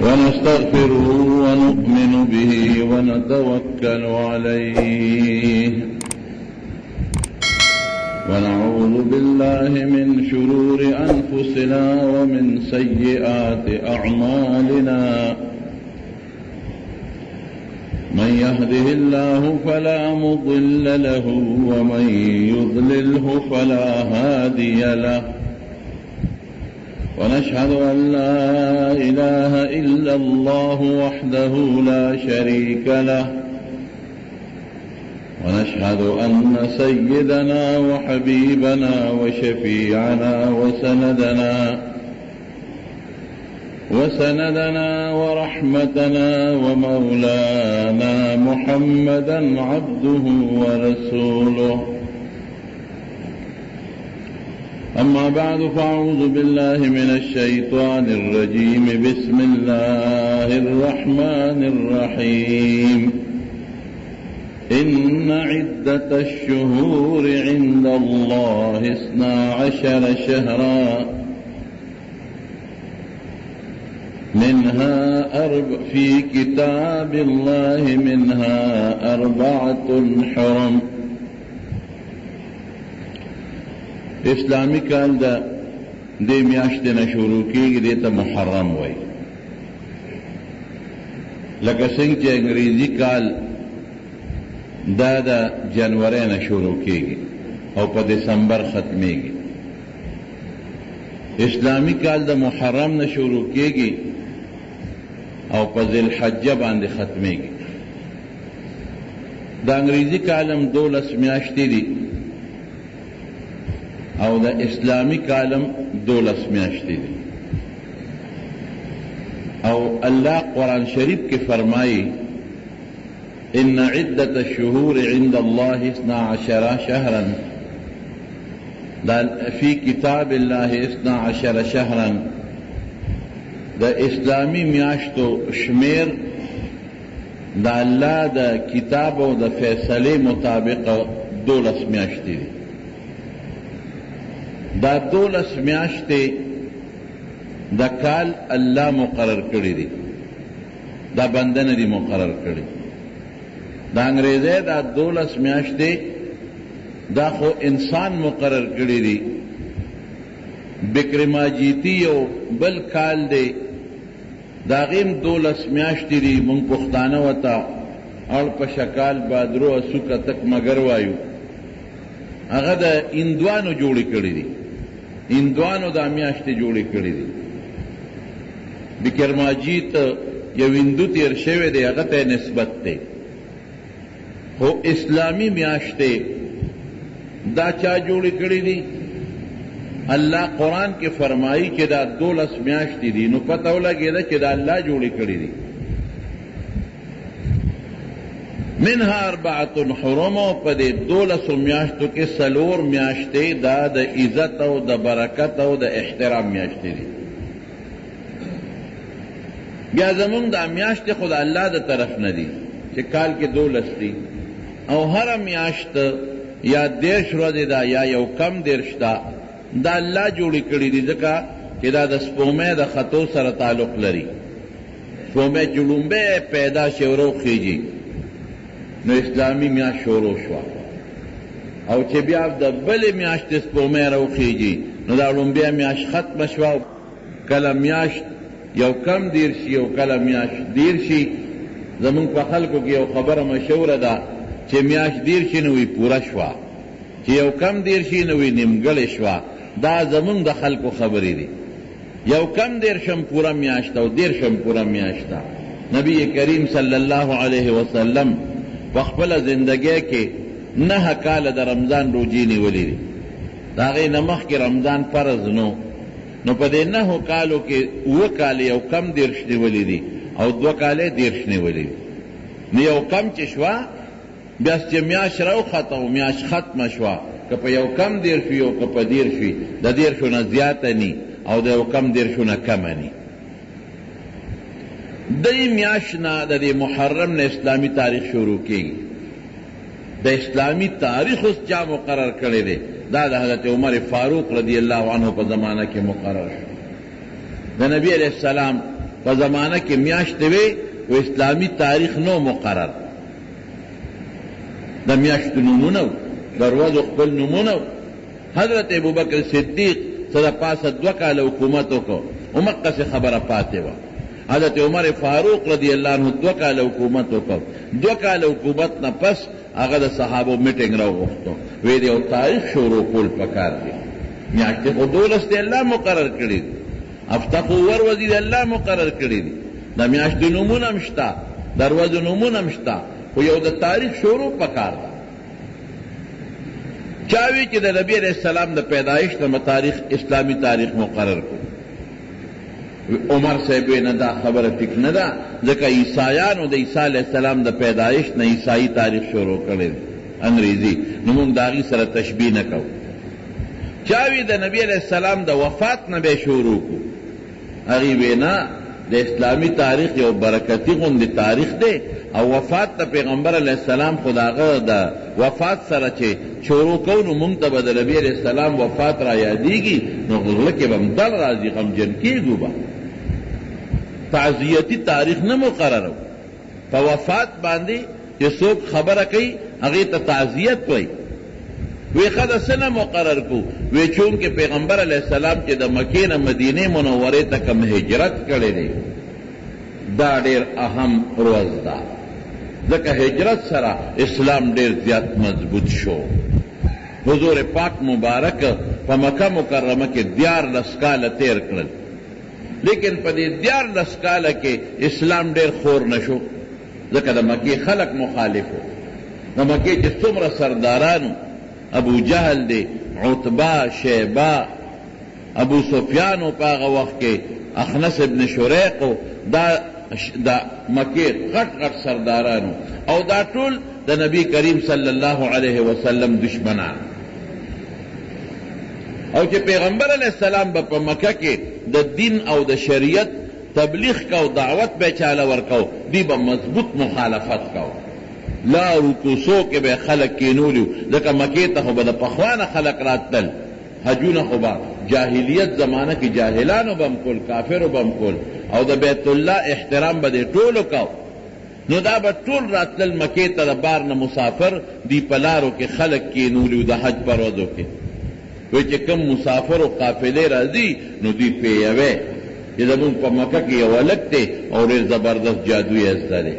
ونستغفره ونؤمن به ونتوكل عليه ونعوذ بالله من شرور أنفسنا ومن سيئات أعمالنا من يهده الله فلا مضل له ومن يضلله فلا هادي له ونشهد أن لا إله إلا الله وحده لا شريك له ونشهد أن سيدنا وحبيبنا وشفيعنا وسندنا ورحمتنا ومولانا محمدا عبده ورسوله. أما بعد فأعوذ بالله من الشيطان الرجيم. بسم الله الرحمن الرحيم. إن عدة الشهور عند الله 12 شهرا منها في كتاب الله منها 4 حرم. اسلامی کال دا دے میاشتے نہ شروع کی گی دیتا محرم ہوئی، لکه څنګه چې انګریزی کال دا جنوری نہ شروع کی گی او په دسمبر ختمی گی. اسلامی کال دا محرم نہ شروع کی گی او په ذوالحجہ باندې ختمی گی. دا انګریزی کالم 12 میاشتې دي او دا اسلامی کالم 12 میاشتې دي. او اللہ قرآن شریف کے فرمائی ان عدت الشہور عند اللہ 12 شہرا فی کتاب اللہ 12 شہرا. دا اسلامی میاشتو شمیر دا اللہ دا کتاب و دا فیصلے مطابق 12 میاشتې دي. دا 12 میاشتې دا کال اللہ مقرر کړی دی، دا بندن دی مقرر کړی. دا انګریزی دا 12 میاشتې دا خو انسان مقرر کړی دی. بکرماجیتی یو بل کال دی، دا غیم 12 میاشتې دی. مونږ پښتانه وته اړ په شکال بادرو اسوکه تک مگر وایو. هغه د هندوانو جوړې کړی دی، هندوانو دا میاشتې جوړې کړی دي. بکرماجیت یو هندو تیر شوی دی، هغه ته نسبت دی. خو اسلامی میاشتې دا چا جوړې کړی دي؟ اللہ قرآن کے فرمائی کہ دا 12 میاشتې دي. نو پته ولګېده چې دا الله جوړې کړی دي. منها 4 حرم. په دې 12 میاشتو کې 4 میاشتې دا د عزت او د برکت او د احترام میاشتې دي. بیا زمونږ دا میاشتې خو د الله د طرف نه دي چې کال کې 12 دي، او هر میاشت یا 10 ورځې ده یا یو کم 10 ده، دا الله جوړې کړي دي ځکه چې دا د سپومې د خطو سره تعلق لري. سپومې چې لومبۍ پیدا شي وروخیږي نو اسلامی میاشت شروع شوه، او چې بیا د بلې میاشتې سپومې راوخیږي نو دا لومبۍ میاشت ختمه شوه. کله میاشت یو کم 10 شي او کله میاشت 10 شي. زمونږ په خلکو کې یو خبره مشهوره ده چې میاشت 10 شي نو وی پوره شوه، چې یو کم 10 شي نو وی نیمګړې شوه. دا زمونږ د خلکو خبرې دي. یو کم 10 پوره میاشت او 10 پوره میاشت. نبی کریم صلی الله علیه وسلم په خپل زندګۍ کې 9 کاله د رمضان روزې نیولې دي. د هغې نه مخکې رمضان فرض نو په دې 9 کالو کې 7 کاله یو کم 10 نیولې دي او 2 کاله 10 نیولې دي. نو یو کم چې شوه بیا چې میاشت راوخته او میاشت ختمه شوه، که په یو کم 10 وي او که په 10 وي، د 10 نه زیاته نی او د یو کم 10 نه کمه نی. دی میاشت نه د محرم نه اسلامی تاریخ شروع کیږي. د اسلامی تاریخ اوس چا مقرر کړی دی؟ دا د حضرت عمر فاروق رضی اللہ عنہ په زمانہ کې مقرر شو. د نبی علیہ السلام په زمانه کې میاشتې وې و اسلامي تاریخ نو مقرر، د میاشتو نومونه و، د ورځو خپل نومونه و. حضرت ابوبکر صدیق څه د پاسه 2 کاله حکومت وکړو، همقسې خبره پاتې وه. حضرت عمر فاروق رضی اللہ عنہ 2 کاله حکومت وکړ. 2 کاله حکومت نه پس هغه د صحابو میټینګ راوغوښتو، وی دی یو تاریخ شروع کول پکار دی. میاشتې خو 12 دی الله مقرر کړي دي، افتخو وروځي دی الله مقرر کړي دي، د میاشتو نومونه هم شته، د ورځو نومونه هم شته، خو یو د تاریخ شروع پکار ده. چاوی چې د نبی علیہ السلام د پیدایش نه تاریخ اسلامی تاریخ مقرر کړ. عمر صاحب نه دا خبره ټیک نه ده، ځکه عیسایانو د عیسی علیہ السلام د پیدایش نه عیسائی تاریخ شروع کړی انګریزي، نو موږ د هغې سره تشبیه نه کوو. چاوی د نبی علیہ السلام د وفات نه به شروع کو، هغې وینا د اسلامی تاریخ یو برکتی غوندې تاریخ دی، او وفات د پیغمبر علیہ السلام خو د هغه د وفات سره چې شروع کوو نو موږ ته به د نبی علیہ السلام وفات را یادېږي، نو زړه کې به هم دل راځي، غمجن کېږو به. تعزیتی تاریخ نه مقرر په وفات باندې چې څوک خبره کوي هغې ته تعزیت وایي. وی خدا سنه مقرر کو، وی چونکه پیغمبر علیہ السلام چې د مکې نه مدینه منورې ته کوم هجرت کړی دی دا ډېر اهم ورځ ده، ځکه هجرت سره اسلام ډېر زیات مضبوط شو. حضور پاک مبارک په مکه مکرمه کې 14 کاله تیر کړل، لیکن په دې 14 کاله کې اسلام ډېر خور نشو، ځکه د مکې خلق مخالف وو. د مکې چې څومره سردارانو، ابو جهل دی، عتبہ، شیبہ، ابو سفیانو په هغه وخت کې اخنس ابن شریقو، دا مکې غټ غټ سردارانو، او دا ټول د نبی کریم صلی الله علیه وسلم دشمنان. او چې پیغمبر علیہ السلام به په مکه کې د دین او د شریعت تبلیغ کو، دعوت به چاله ورکو، دی به مضبوط مخالفت کو. لارو کوڅو کې به خلک کینولیو، ځکه مکې ته خو به د پخوانه خلک راتلل، حجونه خو به جاهلیت زمانه کې جاهلانو به هم کول، کافرو به هم کول، او د بیت الله احترام به دې ټولو کو. نو دا به ټول راتلل مکې ته د بار نه مسافر، دی په لارو کې خلک کینولیو د حج په ورځو کې. وی چې کوم مسافر و قافلې راځي نو دوی پیوي چې زمونږ په مکه کې یو هلک دی او ډېر زبردست جادو یې زده دی.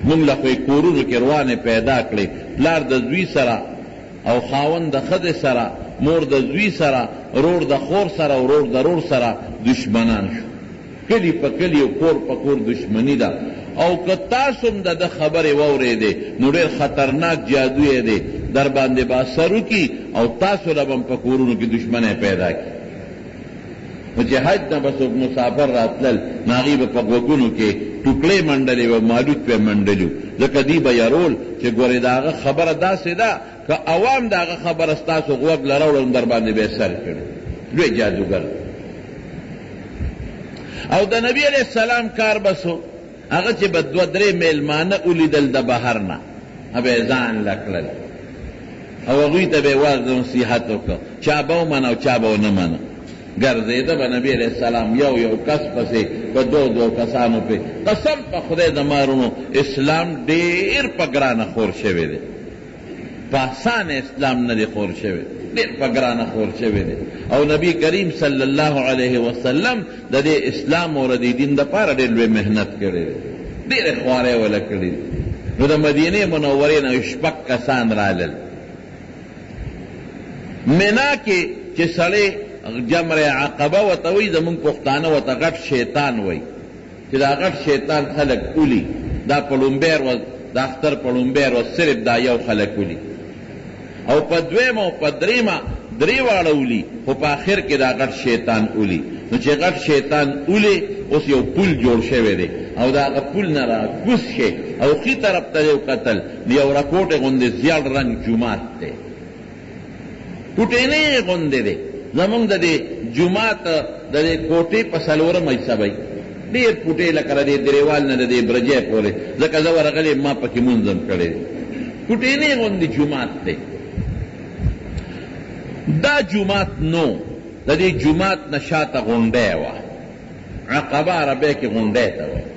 مونږ له خو یې کورونو کې روانې پیدا کړې، پلار د زوی سره او خاوند د ښځې سره، مور د زوی سره، رور د خور سره، ورور د رور سره دشمنان شو. کلی په کلی او کور په کور دشمنی ده. او که تاسو هم د ده خبرې واورېدې نو ډېر خطرناک جادو یې دی، در باندې به اثر وکړي او تاسو له به هم په کورونو کې دشمنی پیدا کړي. نو چې حج نه به څوک مسافر راتلل نو هغې به په غوږونو کې ټوکړې منډلې وه، مالوچ به منډلي وو، ځکه دوی به یارول چې ګورې د هغه خبره داسې ده که عوام د هغه خبره ستاسو غوږ له راوړل در باندې به یې سر کړي. لوی جادوګر. او د نبی علیہ السلام کار بسو هغه چې به 2-3 میلمانه ولیدل د بهر نه، به یې ځان له کړل او هغوی ته به یې واز نصیحت وکړه، چا به ومنه او چا به ونه منه. ګرځېده به نبی علیہ السلام یو کس پسې په 2 کسانو پې. قسم په خدای د مارونو اسلام ډېر په ګرانه خور شوی دی، په اسانه اسلام نه دی خور شوی، ډېر په ګرانه خور شوی دی. او نبی کریم صلی الله علیه وسلم د دې اسلام او د دین دپاره ډېر لوی محنت کړی دی، ډېرې خوارۍ وله کړي دي. نو د مدینې منورې نه 6 کسان رالل. منا کې چې سړی جمر عقبه ورته وایي، زمونږ پښتانه ورته غټ شیطان وایي، چې دا غټ شیطان خلک اولی، دا په لومبۍ ورځ د اختر په لومبۍ ورځ صرف دا یو خلک اولی، او په دویمه او په دریمه درې واړه اولی، خو په آخر کې دا غټ شیطان اولی. نو چې غټ شیطان اولی اوس یو پل جوړ شوی دی، او د هغه پل نه را کوز شي او ښي طرف ته یو کتل، یو راکوټې غوندې زیړ رنګ جومات دی، کوټینۍ غوندې دی. زمونږ د دې جومات د دې کوټې په 4 حصه ډېر پوټې لکه د دې دریوال نه د دې برجې پورې، ځکه زه ورغلی ما پکې مونځ هم کړی دی. کوټینۍ غوندې جومات دی. دا جومات نو د دې جومات نه شاته غونډۍ وه، عقبه عربی کې غونډۍ ته وایي.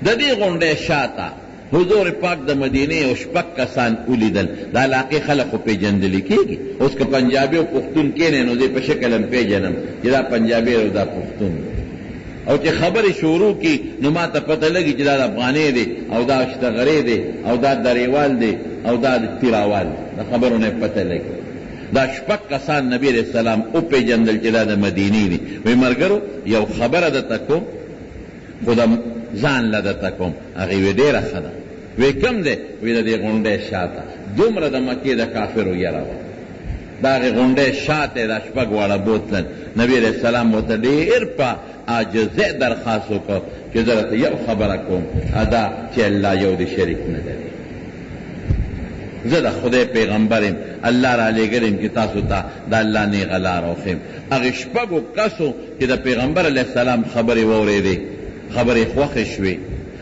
د دې غونډۍ شاته حضور پاک د مدینې او شپږ کسان ولیدل. د علاقې خلک خو پېژندلی کېږي. اوس که پنجابي او پښتون کېنی نو دې په شکل هم پېژنم چې دا پنجابي او دا پښتون دی. او چې خبرې شروع کی نو ما ته پته لګي چې دا د افغانۍ دی او دا اشتغرې دی او دا دریوال دی او دا تیراوال دی. د خبرو نه پته لګي. دا شپږ کسان نبی علیہ السلام وپېژندل چې دا د مدینې دي. وی ملګرو یو خبره درته کوم خو د ځان له درته کوم. هغې وی ډېره ښه ده. وی کوم دی؟ وی د دې غونډۍ شاته دومره د مکې د کافرو یره وه. د هغې غونډۍ شاته دا شپږ واړه بوتلل. نبی علیہ السلام ورته ډېر په عاجزۍ درخواست وکړ چې زه درته یو خبره کوم دا چې الله یو د شریک نه لري. زه د خدای پیغمبر یم، الله را لېږلی یم چې تاسو ته د الله نیغه لاره وښیم. هغې شپږو کسو چې د پیغمبر علیه السلام خبرې واورېدې خبرې خوښې شوې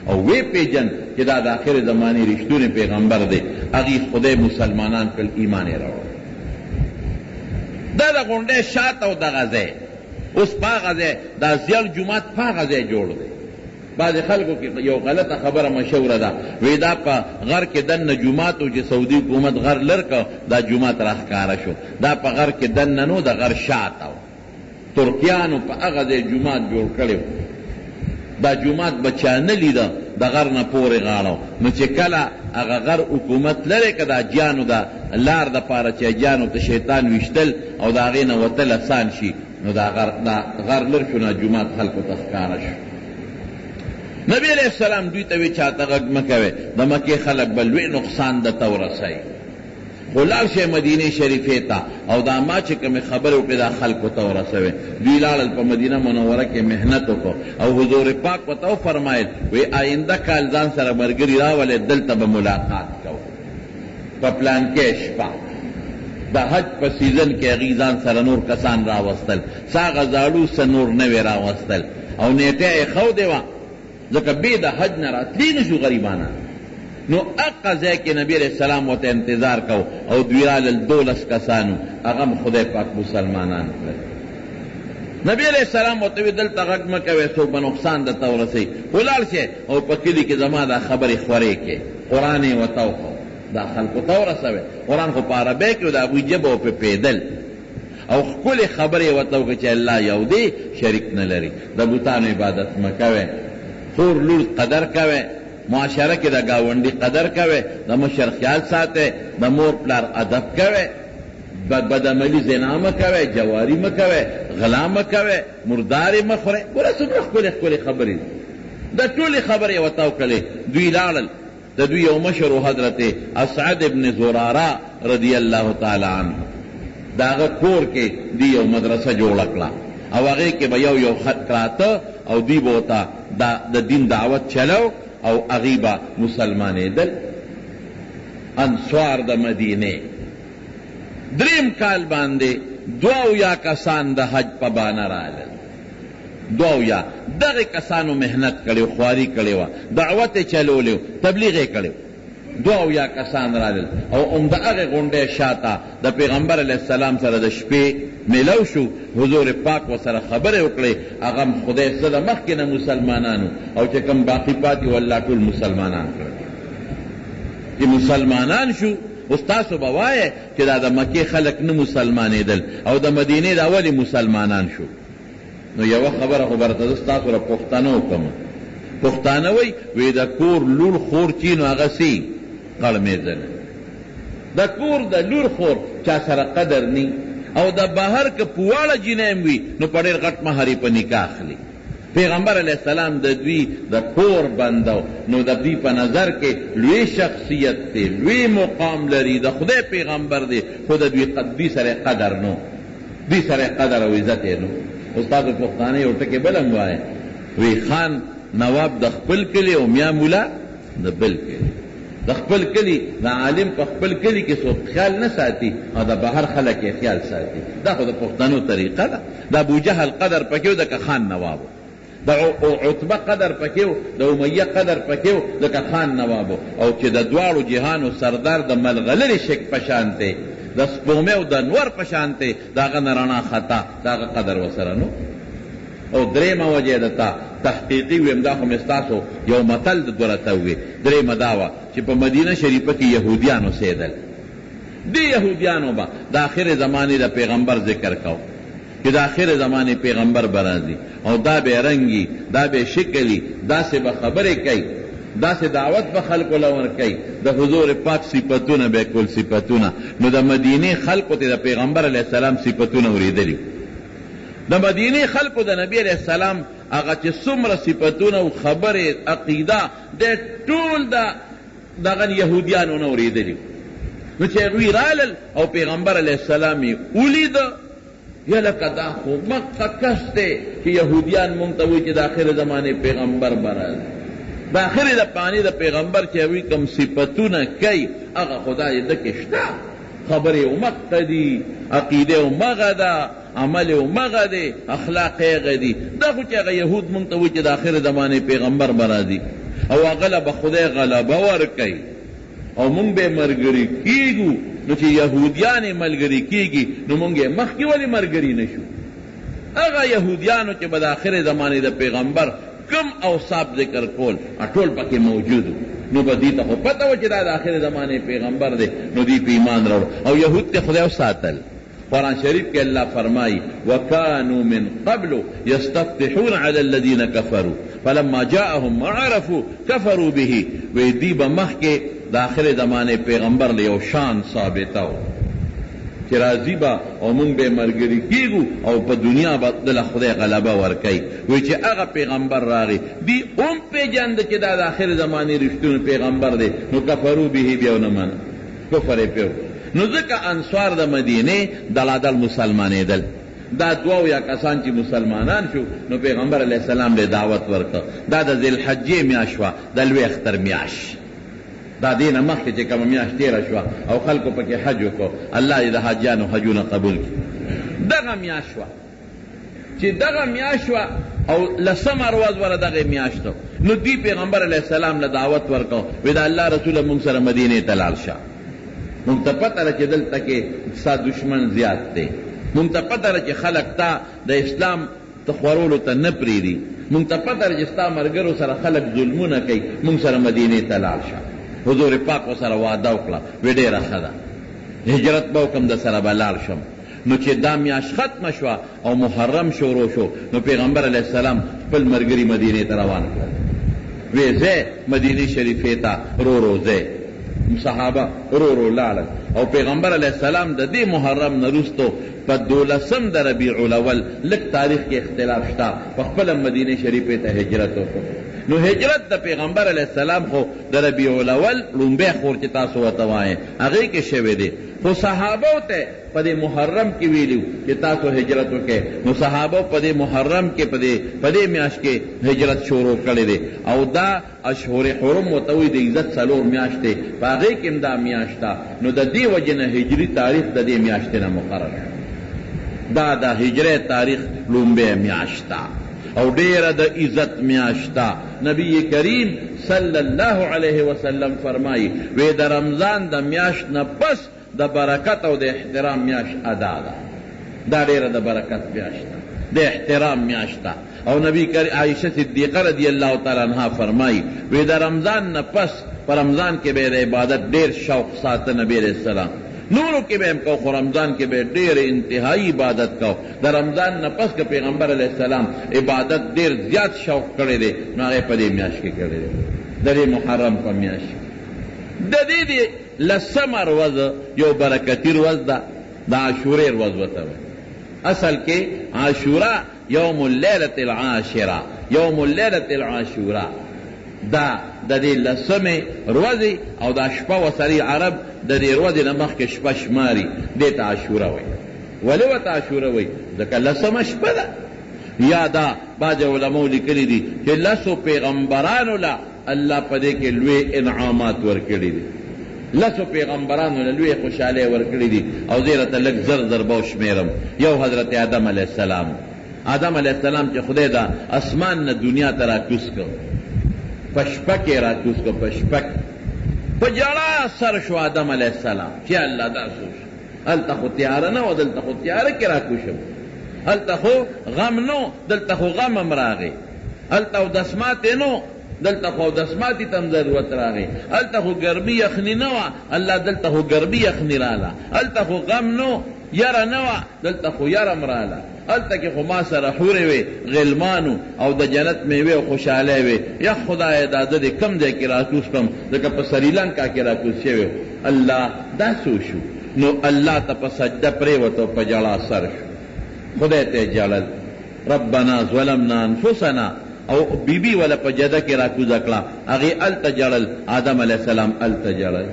او وی پیژن چې دا د آخر زمانې رښتونی پیغمبر دی. هغې خدای مسلمانان کړل، ایمان یې راوړ. دا د غونډۍ شاته او دغه ځای اوس په هغه ځای دا زیړ جومات په هغه ځای جوړ دی. بعضې خلکو کې یو غلطه خبره مشهوره ده، وی دا په غر کې دننه جومات و چې سعودي حکومت غر لر که دا جومات راښکاره شو. دا په غر کې دننه نو د غر شاته و. ترکیانو په هغه ځای جومات جوړ کړی و. دا جومات به چا نه لیده د غر نه پورې غاړه. نو چې کله هغه غر حکومت لرې که دا جانو د لار دپاره چې جانو ته شیطان ویشتل او د هغې نه وتل اسان شي، نو دا غر لر شو نه جومات خلکو ته ښکاره شو. نبی علیہ السلام دوی ته وی چاته غږ مه کوئ، د مکې خلک به لوی نقصان درته ورسوي. خو لاړ شئ مدینې شریفې ته او دا ما چې کومې خبرې وکړې دا خلکو ته ورسوئ. دوی لاړل په مدینه منوره کې محنت وکړو او حضور پاک ورته وفرمایل وی آینده کال ځان سره ملګري راولئ، دلته به ملاقات کوو په پلانکې شپه. د حج په سیزن کې هغې ځان سره نور کسان راوستل، څه هغه زاړو څه نور نوې راوستل او نیټه یې ښودې وه ځکه بې د حج نه راتلی نه شو غریبانان. نو اقا ځای کې نبی علیہ السلام ورته انتظار کو او دوی رالل 12 کسانو، هغه هم خدای پاک مسلمانان کړل. نبی علیہ السلام ورته وی دلته غږ مه کوئ څوک به نقصان درته ورسوي. ولاړ شئ او په کلي کې زما دا خبرې خورې کړې. قرآن یې ورته وښو، دا خلکو ته ورسوئ. قرآن خو په عربی کې و، د هغوی ژبه و پې پیدل او ښکلې خبرې ورته وکړې چې الله یو دی، شریک نه لري. د بوتانو عبادت مه کوئ، خور لور قدر کوئ، معاشره کې د ګاونډي قدر کوئ، د مشر خیال ساتئ، د مور پلار ادب کوئ، بدعملي زنا مه کوئ، جواري مه کوئ، غلا مه کوئ، مردارې مه خورئ. ګوره څومره ښکلې ښکلې خبرې دي. د ټولې خبرې ورته وکړلې. دوی لاړل. د دوی یو مشر و حضرت اسعد ابن زراره رضی الله تعالی عنه، د هغه کور کې دوی یو مدرسه جوړه کړه او هغې کې به یو خط کراته او دوی به ورته د دین دعوت چلو او هغې به مسلمانېدل. انصار د مدینې دریم کال باندې 2 کسان د حج په بانه رالل. 2 دغه کسانو محنت کړی، خواري کړې وه، دعوت یې چلولی و، تبلیغ یې کړی و. 2 کسان رالل او د هغې غونډۍ شاته د پیغمبر علیه السلام سره د شپې میلو شو. حضور پاک ورسره خبرې وکړې. هغه هم خدای څه د مخکې نه مسلمانانو او چې کوم باقي پاتې و الله ټول مسلمانان کړل. چې مسلمانان شو اوس تاسو به وایې چې دا د مکې خلک نه مسلمانېدل او د مدینې دا ولې مسلمانان شو. نو یوه خبره خو به درته زه ستاسو له پښتانه وکړم. پښتانه وی د کور لور خور چي نو هغه سي قړمېدنه. د کور د لور خور چا سره قدر نی او د بهر که پواړه جینۍ وي نو په ډېر غټ مهر یې په نکاح اخلي. پیغمبر علیہ السلام د دوی د کور بندو نو د دوی په نظر کې لوی شخصیت دی، لوی مقام لري، د خدای پیغمبر دی، خو د دوی سره قدر نو، دوی سره قدر او عزت یې نو. استاد پښتانه یو ټکې بل هم وایي، وی خان نواب د خپل کلي او میا مولا د بل کلي. د خپل کلي د عالم په خپل کلي کې څوک خیال نه ساتي او د بهر خلک یې خیال ساتي. دا خو د پښتنو طریقه ده. د ابوجهل قدر پکې و د خان نواب، د عتبه قدر پکې و، د امیه قدر پکې و د خان نواب. او چې د دواړو جهانو سردار د ملغلرې شک په شان دی، د سپومې او د نور په شان دی، د هغه نه رڼا خطا، د هغه قدر ورسره نو. او درېیمه وجه دته تحقیقي ویم دا خو مې ستاسو یو متل د دوه راته ووې درېیمه دا وه چې په مدینه شریفه کې یهودیان اوسېدل دې یهودیانو به د آخر زمانې د پیغمبر ذکر کو چې د آخر زمانې پیغمبر به راځي او دا به رنګي دا به شکلي داسې به خبرې کوي داسې دعوت به خلکو له ورکوي د حضور پاک صفتونه به کل صفتونه نو د مدینې خلکو ته د پیغمبر علیه السلام صفتونه اورېدلي د مدینې خلکو د نبی علیه السلام هغه چې څومره صفتونه او خبرې عقیده د ټول دغه یهودیانو نه اورېدلي نو چې هغوی رالل او پیغمبر علیه السلام یې ولیده یا لکه دا خو مقه کس دی چې یهودیان مونږ ته وایي چې د آخر زمانې پیغمبر به راځي د آخر د پانی د پیغمبر چې هغوی کوم صفتونه کوي هغه خدا یې دکې شته خبرې ومقه دي عقیده ومغه ده عمل ومغه دی اخلاق یې هغه دي دا خو چې هغه یهود مونږ ته وایي چې د آخر زمانې پیغمبر به راځي او هغه به خدای غلبه ورکوي او مونږ به ملګري کیږو نو چې یهودیان یې ملګري کیږي نو مونږ یې مخکې ولې ملګري نه شو هغه یهودیانو چې به د آخر زمانې د پیغمبر کم اوصاف ذکر کول ټول پکې موجود نو به دې ته خو پته وه چې دا د آخر زمانې پیغمبر دی نو دوی په ایمان راوړ او یهود ته خدای وساتل قرآن شریف کې الله فرمایي وکانوا من قبل یستفتحون علی الذین کفروا فلما جاءهم ما عرفوا کفروا به وی دی به مخکې د آخر زمانې پیغمبر له یو شان ثابته و چې راځي به او مونږ به ملګري کېږو او په دنیا به دله خدای غلبه ورکوي وایي چې هغه پیغمبر راغی دی هم پېژانده چې دا د آخر زمانې رښتونی پیغمبر دی نو کفرو به بیا ونه منه کفر یې پرې نو ځکه انصار د مدینې دلادل مسلمانېدل دا دوه یا کسان چې مسلمانان شو نو پیغمبر علیه السلام له دعوت ورکړه دا د ذوالحجې میاشت وه د لوی اختر میاشت دا دینه مخکې چې کومه میاشت تېره شوه او خلکو پکې حج وکړو الله یې د حاجیانو حجونه قبول کړي دغه میاشت وه چې دغه میاشت وه او لسمه ورځ وره دغه میاشت نو دوی پیغمبر علیه السلام له دعوت ورکړو وی د الله رسوله مونږ سره مدینې ته لاړ شه مونږ ته پته ده چې دلته کې ستا دشمن زیات دی مونږ ته پته ده چې خلک تا د اسلام ته خورولو ته نه پرېږدي مونږ ته پته ده چې ستا ملګرو سره خلک ظلمونه کوي مونږ سره مدینې ته لاړ شه حضور پاک ورسره وعده وکړه وی ډېره ښه ده هجرت به وکړم د سره به لاړ شم نو چې دا میاشت ختمه شوه او محرم شروع شو نو پیغمبر علیه السلام خپل ملګري مدینې ته روان کړل وی ځئ مدینې شریفې ته رو ځئ صحابه رو لاړل او پیغمبر علیه السلام د دې محرم نه وروستو په 12 د ربیع الاول لږ تاریخ کې اختلاف شته په خپله مدینې شریفې ته هجرت وکړو نو هجرت د پیغمبر علیه السلام خو د ربیع الاول لومبی خور چې تاسو ورته وایئ هغې کې شوی دی خو صحابو ته په دې محرم کې ویلي چې تاسو هجرت وکړئ نو صحابو په دې محرم کې په دې میاشت کې هجرت شروع کړی دی او دا اشهر حرم ورته وایي د عزت 4 میاشتې په هغې کې هم دا میاشت ده نو د دې وجې نه هجري تاریخ د دې میاشتې نه مقرر شو دا د هجري تاریخ لومبی میاشت ده او ډیره د عزت میاشتا نبی کریم صلی الله علیه وسلم فرمایي وی د رمضان د میاشت نه پس د برکت او د احترام میاشت ادا ده دا ډیره د برکت میاشت د احترام میاشت او نبی کریم عائشه صدیقه رضی الله تعالی عنها فرمایي وی د رمضان نه پس په رمضان کې به د عبادت ډیر شوق ساته نبی علیہ السلام نورو کې به هم کو خو رمضان کې به ډېر انتهایی عبادت کو د رمضان نه پس که پیغمبر علیه السلام عبادت ډېر زیات شوق کړی دی نو هغه په دې میاشت کې کړی دی د دې محرم په میاشت د دې لسمه ورځ یو برکتي ورځ ده د عاشورې ورځ ورته وایي اصل کې عاشورا یوم اللیلة العاشرة یوم اللیلة العاشورا دا د دې لسمې ورځې او دا شپه وسري عرب د دې ورځې نه مخکې شپه شماري دې ته عاشوره وایي ولې ورته عاشوره وایي ځکه لسمه شپه ده یا دا بعض علماو لیکلي دي چې لسو پیغمبرانو له الله په دې کې لوی انعامات ورکړي دي لسو پیغمبرانو له لوی خوشحالۍ ورکړي دي او زه راته لږ زر به وشمېرم یو حضرت آدم علیه السلام آدم علیه السلام چې خدای دا اسمان نه دنیا ته راکوز کړ په شپه کې راکوز کړ په شپه په جړا سر شو آدم علیه السلام چې الله دا سوچ هلته خو تیاره نه وه دلته خو تیاره کې راکوز شم هلته خو غم نو، دلته خو غم هم راغی. هلته اودسماتې نو، دلته خو اودسماتې ته هم ضرورت راغی. هلته خو ګرمي یخني نه وه، الله دلته خو ګرمي یخني راله. هلته خو غم نو، یره نه وه، دلته خو یره هم راله. هلته کې خو ما سره حورې وې، غلمانو او د جنت میوې او خوشحالۍ وې. یا خدایه دا زه دې کم ځای کې راکوز کړم، ځکه په سریلنکا کې راکوز شوی. الله دا څه شو؟ نو الله ته په سجده پرېوت او په ژړا سر شو. خدای ته جړل، ربنا ظلمنا انفسنا، او بی بی ولا په جده کې راکوزه کړه، هغې هلته جړل، آدم علیه السلام هلته جړل.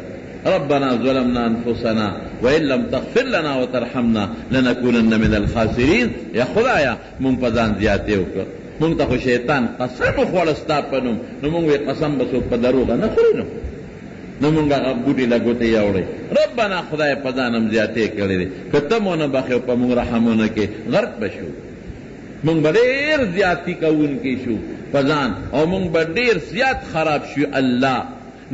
ربنا ظلمنا انفسنا وان لم تغفر لنا وترحمنا لنكونن من الخاسرین. یا خدایا مونږ په ځان زیاتې وکړه، مونږ ته خو شیطان قسم وخوړه ستا په نوم، نو مونږ وې قسم به څوک په دروغه نه خوري، نو مونږ هغه بوټي له ګوتې یوړې. ربنا خدای په ځان هم زیاتې کړې دي، که ته مو نه بخې په مونږ رحم ونه کې غرق به شو، مونږ به ډېر زیاتي کوونکي شو په ځان، او مونږ به ډېر زیات خراب شو. الله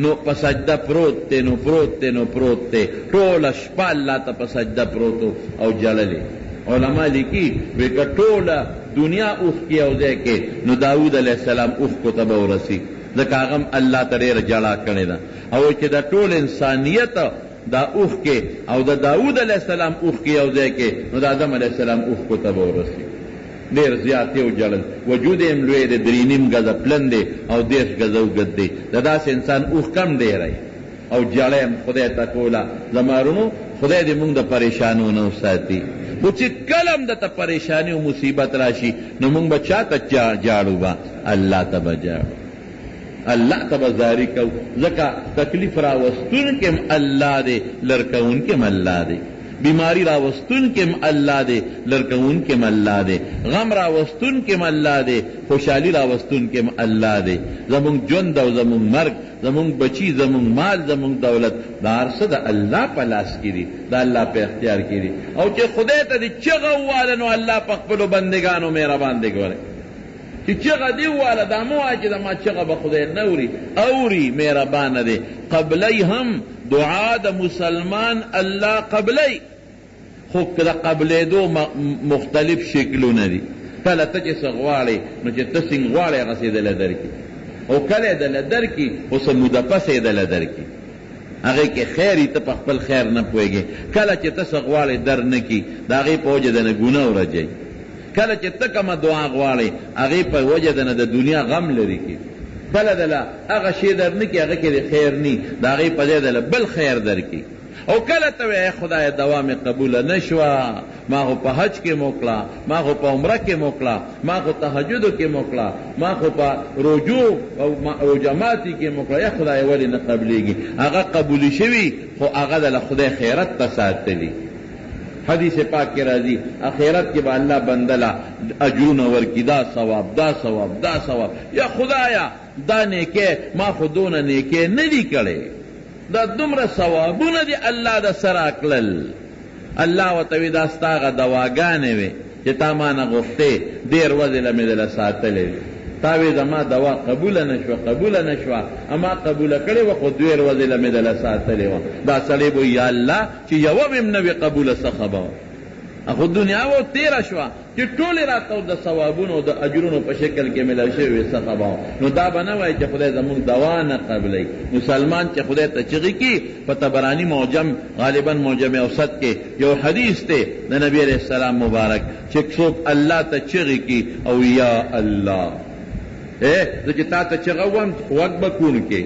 نو په سجده پروت دی، نو پروت دی، نو پروت دی، ټوله شپه الله ته په سجده پروت او جللې. علما لیکي وی که ټوله دنیا اوښکي یو ځای کې، نو داود علیه السلام اوښکو ته به ورسي، ځکه هغه هم الله ته ډېره جړا کړې ده. او چې د ټول انسانیت دا اوښکې او د داود علیه السلام اوښکې یو ځای کې، نو د آدم علیه السلام اوښکو ته به ورسي. ډېر زیاتې وجړل، وجود یې هم لوی دی، 3.5 ګزه پلن دی او 10 ګزه اوږد دی. د داسې انسان اوښکه هم ډېری او جړه یې خدای ته کوله. زمارونو خدای دې مونږ د پریشانو نه وساتي. خو چې کله هم درته پریشاني او مصیبت راشي، نو مونږ به چا ته جاړو؟ به الله ته به جاړو، الله ته به زاري کوو، ځکه تکلیف راوستونکې هم الله دی، لرکوونکې هم الله دی. بیماری راوستونکې هم الله دی، لرکوونکې هم الله دی. غم راوستونکې هم الله دی، خوشحالي راوستونکې هم الله دی. زمونږ ژوند او زمونږ مرګ، زمونږ بچي، زمونږ مال، زمونږ دولت، دا هر څه د الله په لاس کې دي، د الله په اختیار کې دي. او چې خدای ته دې چغه وواله، نو الله په خپلو بندګانو مهربان دی. ګوره چې چغه دې وواله، دا مه وایه چې د ما چغه به خدای نه اوري، اوري، مهربانه دی. قبلی هم دعا د مسلمان الله قبلی، خو که د قبلېدو مختلف شکلونه دي. کله ته چې څه غواړې، نو چې ته څنګه غواړې هغسې یې دله درکړي، او کله یې دله درکړي، خو څه موده پسې یې دله درکړي. هغې کې خیر یې ته په خپل خیر نه پوهېږې. کله چې ته څه غواړې در نه کړي، د هغې په وجه د نه ګناه ورجوي. کله چې ته کومه دعا غواړې، هغې په وجه د نه د دنیا غم لرې کړي. کله دله هغه شی در نه کړي، هغه کې د خیر نی، د هغې په ځای دله بل خیر در کړي. او کله ته وایې خدای دوا مې قبوله نه شوه، ما خو په حج کې موکړه، ما خو په عمره کې موکړه، ما خو تهجدو کې موکړه، ما خو په رجوع او جماعتي کې موکړه، یا خدای ولې نه قبلېږي؟ هغه قبولي شوي، خو هغه دله خدای خیرت ته ساتلي. حدیث پاک کې راځي آخرت کې به الله بندله اجرونه ورکړي، دا ثواب، دا ثواب، دا ثواب. یا خدایا دا نیکې ما خو دونه نیکې نه دي کړې، دا دومره ثوابونه دي الله د سره کړل. الله ورته وایي دا ستا هغه دواګانې وې چې تا ما نه غوښتې، ډېر ورځې له مې دله ساتلې وې. تا وې زما دوا قبوله نه شوه، قبوله نه شوه، اما قبوله کړې وه، خو 2 ورځې له مې دله ساتلې وه. دا سړی به یا الله چې یوه مې هم نه وې قبوله، څه خبره؟ خو دنیا و تیره شوه چې ټولې راته د ثوابونو او د اجرونو په شکل کې ملو شوې وې، څه خبره؟ نو دا به نه وایي چې خدای زمونږ دوا نه قبلوي. مسلمان چې خدای ته چغې کړي، په طبراني معجم، غالبا معجم اوسط کې یو حدیث دی د نبی علیه السلام مبارک، چې څوک الله ته چغې کړي او یا الله، زه چې تا ته چغه وم غوږ به کوڼ کې،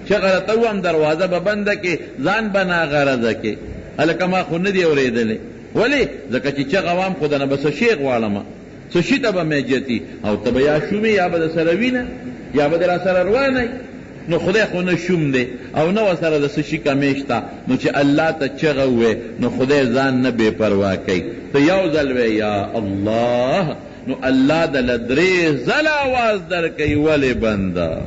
چغه راته وم دروازه به بنده کې، ځان به ناغرضه کې. هلکه ما خو نه دی اورېدلی. ولې؟ ځکه چې چغه وم خو دنه به څه شی غواړم، څه شي ته به مې جتي، او ته به یا شومې، یا به د سره وینه، یا به د را سره روانئ. نو خدای خو نه شوم دی او نه ورسره د څه شي کمی شته. نو چې الله ته چغه ووې، نو خدای ځان نه بې پروا کوي. ته یو ځل وې یا الله، نو الله دله 3 ځله آواز در کوي، ولې بنده،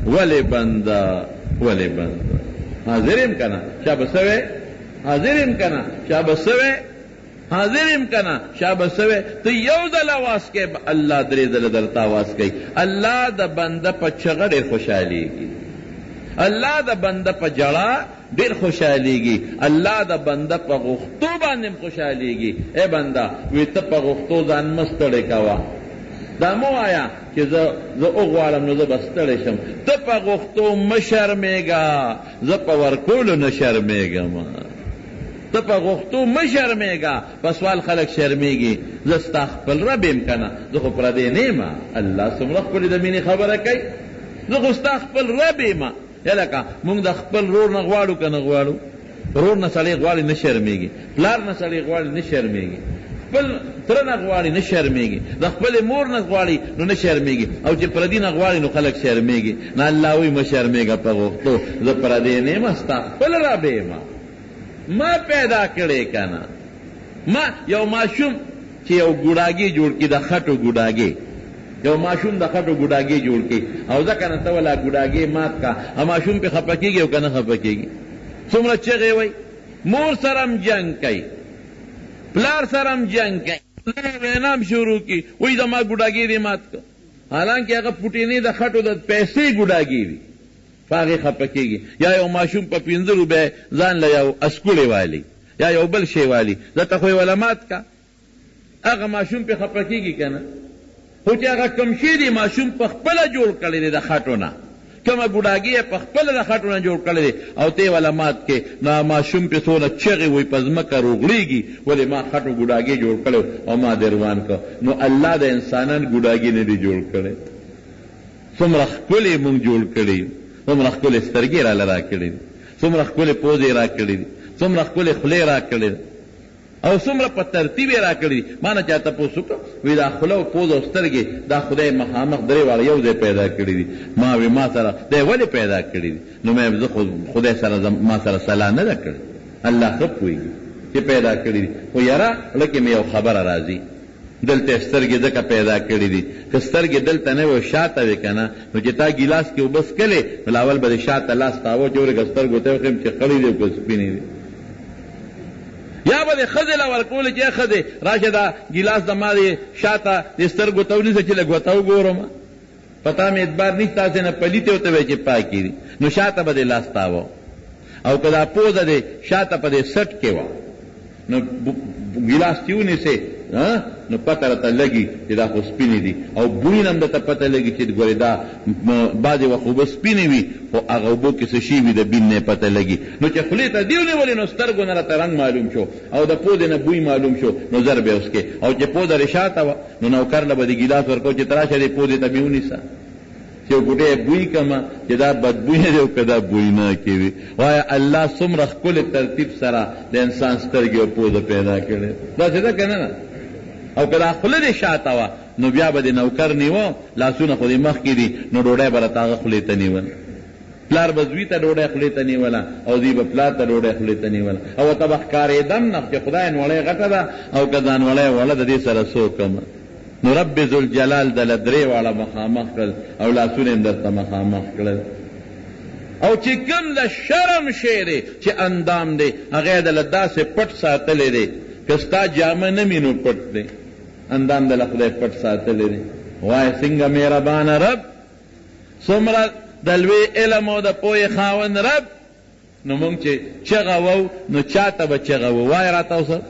ولې بنده، ولې بنده. حاضر یم که نه؟ چا به څه وی؟ حاضر یم که نه؟ چا به څه وی؟ حاضر یم که نه؟ چا به څه وی؟ ته یو ځل آواز کوې، الله 3 ځله درته آواز کوي. الله د بنده په چغه ډېر خوشحالېږي، الله د بنده په جړه ډېر خوشحالیږي. الله د بنده په غوښتو باندې هم خوشحالیږي. ای بنده وی ته په غوښتو ځان مه ستړی کوه، دا مو وایا چې زه وغواړم نو زه به ستړی شم. ته په غوښتو مه شرمېږه، زه په ورکولو نه شرمېږم. ته په غوښتو مه شرمېږه، په سوال خلک شرمېږي. زه ستا خپل رب یم که نه، زه خو پردی نه یم. الله څومره ښکلې د مینې خبره کوي. زه خو ستا خپل رب یم. یا لکه مونږ د خپل رور نه غواړو که نه غواړو؟ رور نه سړی غواړي نه شرمېږي، پلار نه سړی غواړي نه شرمېږي، خپل تره نه غواړي نه شرمېږي، د خپلې مور نه غواړي نو نه شرمېږي، او چې پردي نه غواړي نو خلک شرمېږي. نه الله وایي مه شرمېږه په غوښتو، زه پردی نه یم، ستا خپل رب یم. ما پیدا کړی که نه. ما یو ماشوم چې یو ګوډاګي جوړ کړي، د خټو ګوډاګي، یو ماشوم د خټو ګوډاګي جوړ کړي، او ځکه نه ته ولا ګوډاګي مات کا، او ماشوم پې خفه کېږي او که نه خفه کېږي. څومره چغې وایي، مور سره هم جنګ کوي، پلار سره هم جنګ کوي، وینا هم شروع کړي، وایي زما ګوډاګي دې مات کړه، حالانکې هغه پوټینې د خټو د پیسې ګوډاګي وي، په هغې خفه کېږي. یا یو ماشوم په 5 روپۍ ځان له یو اسکوړې والي یا یو بل شی والي، ځکه خو یې وله مات کا، هغه ماشوم پې خفه کېږي که نه؟ خو چې هغه کوم شی دی ماشوم په خپله جوړ کړی دی د خټو نه، کومه ګوډاګي یې په خپله د خټو نه جوړ کړی دی، او ته یې وله مات کې، نو ماشوم پې څونه چغې وایي په ځمکه روغړېږي، ولې ما خټو ګوډاګي جوړ کړی او ما دې روان کړ. نو الله د انسانان ګوډاګي نه دی جوړ کړی. څومره ښکلې مونږ جوړ کړي یو، څومره ښکلې سترګې راله را کړي دي، څومره ښکلې پوزې را کړي دي، څومره ښکلې خولې را کړي دي، او څومره په ترتیب یې را کړي دي. ما نه چا تپوس وکړ، وایي دا خوله او پوز او سترګې دا خدای مخامخ درې واړه یو ځای پیدا کړي دي. ما وی ما سره دی ولې پیدا کړي دي؟ نو مې زه خو خدای سره ما سره صلاح نه ده کړې، الله ښه پوهېږي چې پیدا کړي دي. خو یاره زړه کې مې یو خبره راځي، دلته سترګې ځکه پیدا کړي دي، که سترګې دلته نه وي شاته وي که نه، نو چې تا ګیلاس کې اوبه څکلې نو اول به د شاته لاس تاوه چې ورېږه سترګو ته وښیم چې خړې دي او که سپینې دي. یا به د ښځې له ورکولې چې ښځې راشه دا ګیلاس زما د شاته د سترګو ته ونیسه چې لږ ورته وګورم، په تا مې اعتبار نشته، تاسې نه پلیتې ورته وایي چې پاکې دي، نو شاته به دې لاس تاوه. او که دا پوزه دې شاته په دې سټ کې وه نو ګیلاس چې ونیسې نو پته راته لګي چې دا خو سپینې دي، او بوی نه هم درته پته لګي چې ګورې دا بعضې وخت اوبه سپینې وي خو هغه اوبو کې څه شي وي د بین نه پته لګي. نو چې خولې ته دې ونیولې نو سترګو نه راته رنګ معلوم شو او د پوزې نه بوی معلوم شو، نو زر به یې وڅکې. او چې پوزه رې شاته وه نو نوکر له به د ګیلاس ورکو چې ته راشه دې پوزې ته مې ونیسه چې یو ګوټی بوی کمه چې دا بدبویه دی او که دا بویناکې وي. وایه الله څومره ښکلې ترتیب سره د انسان سترګې او پوزه پیدا کړې، داسې ده که نه؟ او که دا خوله دې شاته وه نو بیا به د نوکر نیوه، لاسونه خو دې مخکې دي، نو ډوډۍ به راته هغه خولې ته نیول، پلار به زوی ته ډوډۍ خولې ته نیوله او دوی به پلار ته ډوډۍ خولې ته نیوله، او ورته به ښکارېدم نه چې خدای نوړۍ غټه ده او که دا نوړۍ وړه د دې سره څو کمه. نو رب ذوالجلال دله درې واړه مخامخ کړل او لاسونه یې درته مخامخ کړل. او چې کوم د شرم شی دی چې اندام دی هغه یې دله داسې پټ ساتلی دی که ستا جامه نه وي نو پټ دی، اندام دله خدای پټ ساتلی دی. وایه څنګه مهربانه رب، څومره د لوی علم او د پوهې خاوند رب. نو مونږ چې چغه وو نو چا ته به چغه وو؟ وایه راته اوسه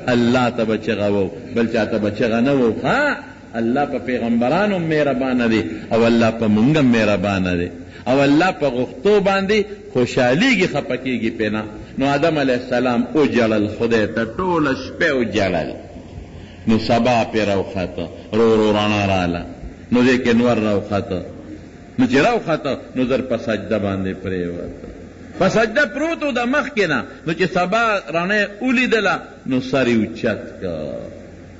الله ته به چغه وو، بل چا ته به چغه نه وو. ها الله په پیغمبرانو مهربانه دی او الله په مونږ هم مهربانه دی، او الله په غوښتو باندې خوشحالیږي، خفه کېږي پې نه. نو آدم علیه السلام وجړل، خدای ته ټوله شپه وجړل، نو سبا پې راوخته، رو رو رڼا راله، نو دې کې نور راوخته، نو چې راوخته نو زر په سجده باندې پرېوته، په سجده پروت و د مخکې نه، نو چې سبا رڼا ولیدله نو سر یې اوچت که،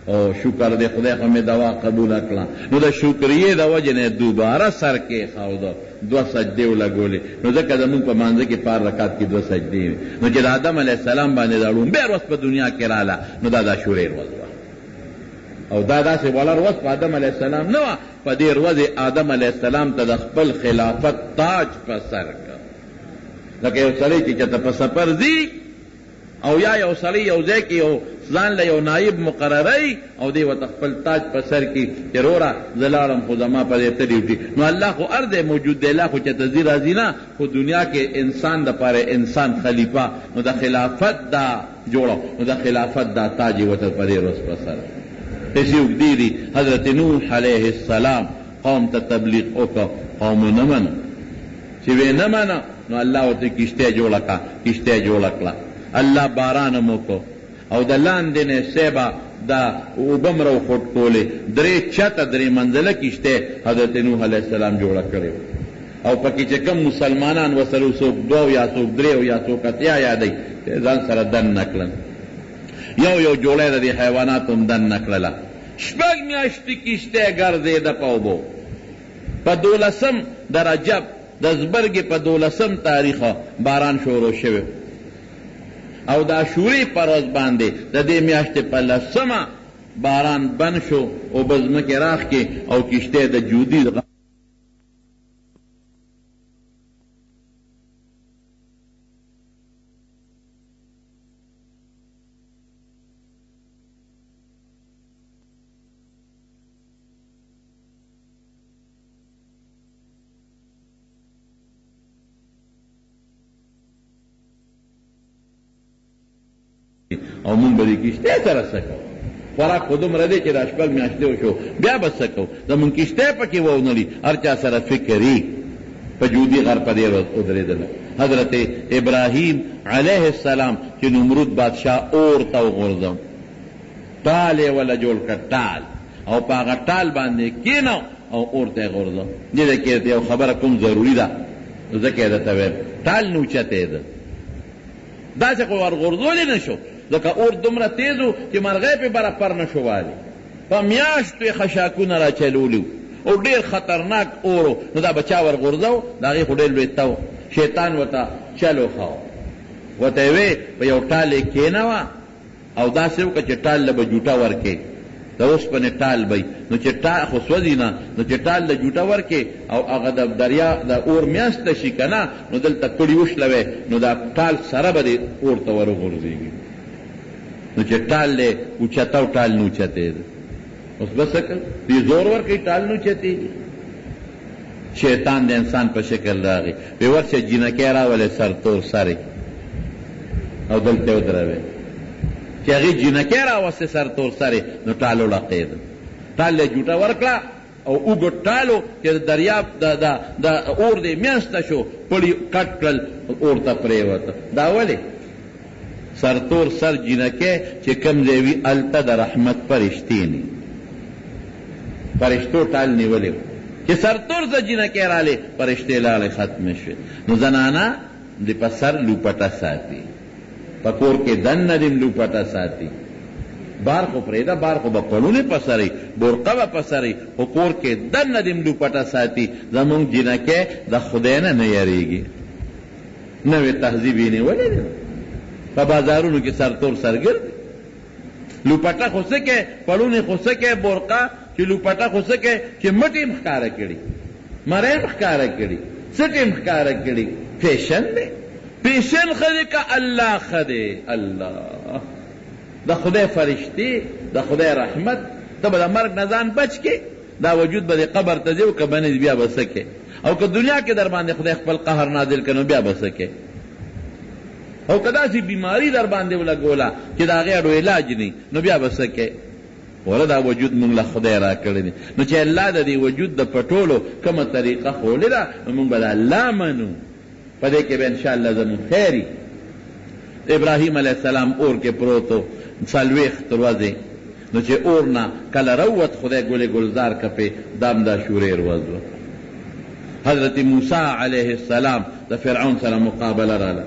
او شکر دې خدای خو مې دوا قبوله کړه. نو د شکریې د وجې نه دوباره سر کېښوده، 2 سجدې ولګولې. نو ځکه زمونږ په مانځه کې په هر رکعت کې 2 سجدې وي. نو چې د آدم علیه السلام باندې دا لومبۍ ورځ په دنیا کې راله نو دا د عاشورې ورځ وه، او دا داسې وړه ورځ په آدم علیه السلام نه وه. په دې ورځې آدم علیه السلام ته د خپل خلافت تاج په سر کړ. لکه یو سړی چې چېرته په سفر ځي او یا یو سړی یو ځای کې یو ځان له یو نایب مقرروي او دی ورته خپل تاج په سر کې چې وروره زه لاړم خو زما په دې ته ډیوټي. نو الله خو هر ځای موجود دی، الله خو چېرته ځي راځي نه، خو دنیا کې انسان دپاره انسان خلیفه، نو د خلافت دا جوړه، نو د خلافت دا تاج یې ورته په دې ورځ په سر. کیسې اوږدې دي. حضرت نوح علیه السلام قوم ته تبلیغ وکړه، قوم نه منه. چې وی نه منه نو الله ورته کشتۍ جوړه کړه، کشتۍ جوړه کړه. الله باران هم وکړو او د لاندې نه سیبه دا اوبه م راوخوټ کولې، درې چته درې منزله کشتۍ حضرت نوح علیه السلام جوړه کړې او پکې چې کوم مسلمانان ورسره څوک دوه یا څوک درې او یا څوک اتیا یادوي ځان سره دن نه کړل. یو جوړی د دې حیواناتو هم دن نه کړله. 6 میاشتې کشتۍ ګرځېده په اوبو. په 12 د رجب د زبرګې په 12 تاریخه باران شروع شوی او د عاشورې په ورځ باندې د دې میاشتې په 10 باران بند شو او به ځمکې راخ کې او کشتۍ د جودي او مونږ به دې کشتۍ سره څه کوو؟ خوراک خو دومره دی چې دا 6 میاشتې وشو، بیا به څه کوو؟ زمونږ کشتۍ پکې وونلي، هر چا سره فکر یې په جودي غر په دې ورځ ودرېدله. حضرت ابراهیم علیه السلام چې نمرود بادشاه اور ته وغورځو، ټال یې وله جوړ کړ، ټال، او په هغه ټال باندې کېنو او اور ته یې غورځو. دې کې یو خبره کوم ضروري ده، ځکه یې درته ویم ټال نه اوچتی ده، داسې خو ورغورځولی نه شو ځکه اور دومره تیز و چې مرغۍ پې برابر نه شو والي. په میاشتو یې خشاکونه را چلولي او ډېر خطرناک اور و. نو دا به چا ورغورځو؟ د هغې خو ډېر لوی تو شیطان ورته چل وښاو، ورته یې وې په یو ټال یې کېنوه او داسې وکړه چې ټال له به جوټه ورکې، د اوسپنې ټال به نو چې ټال خو سوځي نه، نو چې ټال له جوټه ورکې او هغه د دریا د اور میاشته شي که نه، نو دلته کړي وشلوې نو دا ټال سره به دې اور ته ورغورځېږي. نو چې ټال دی اوچته او ټال نه اوچتېده. اوس به څه کوي؟ دې زور ورکوي ټال نه اوچتېږي. شیطان د انسان په شکل راغی، وی ورشه جینکۍ راولې سرتور سرې او دلته یې ودروې. چې هغې جینکۍ راوستې سرتور سرې نو ټال ولقېده. ټال یې جوټه ورکړه او اوږد ټالو چې د دریاب د اور دې میاشته شو، پړي کټ کړل اور ته پرېوته. دا ولې؟ سرتور سر جینکۍ چې کم ځای وي هلته د رحمت فرشتې نه، فرشتو ټال نیولی و چې سرتور زه جینکۍ رالی فرشتې لاړې ختمې شوې. نو زنانه د په سر لوپټه ساتي، په کور کې دننه دې لوپټه ساتي. بار خو پرېږده، بار خو به پړونې په سرئ، برقه به په سرئ، خو کور کې دننه دې لوپټه ساتي. زمونږ جینکۍ د خدای نه یېرېږي، نوې تهذیب یې نیولی دی. په بازارونو کې سرتور سرګرد لوپټه خو څه کې، پړونې خو څه کې، برقه چې لوپټه خو څه کې چې مټې م ښکاره کړي، مرۍ م ښکاره کړي، څټې م ښکاره کړي. فیشن دی، فیشن ښه دی که الله ښه دی؟ الله د خدای فرشتې، د خدای رحمت. ته به د مرګ نه ځان بچ کې، دا وجود به دې قبر ته ځي او که به نه بیا به څه کې؟ او که دنیا کې در باندې خدای خپل قهر نازل کړي نو بیا به څه کې؟ او که داسې بیماري در باندې ولګوله چې د هغې اړو علاج نه نو بیا به څه کې؟ وره دا وجود مونږ له خدای را کړی دی. نو چې الله د دې وجود د پټولو کومه طریقه ښولې ده نو مونږ به د الله منو، په دې کې به انشاءالله زمونږ خیر وي. ابراهیم علیه السلام اور کې پروت و 40 ورځې. نو چې اور نه کله روت خدای ګلې ګلزار کپې دام د عاشورې ورځ وه. حضرت موسی علیه السلام د فرعون سره مقابله راله،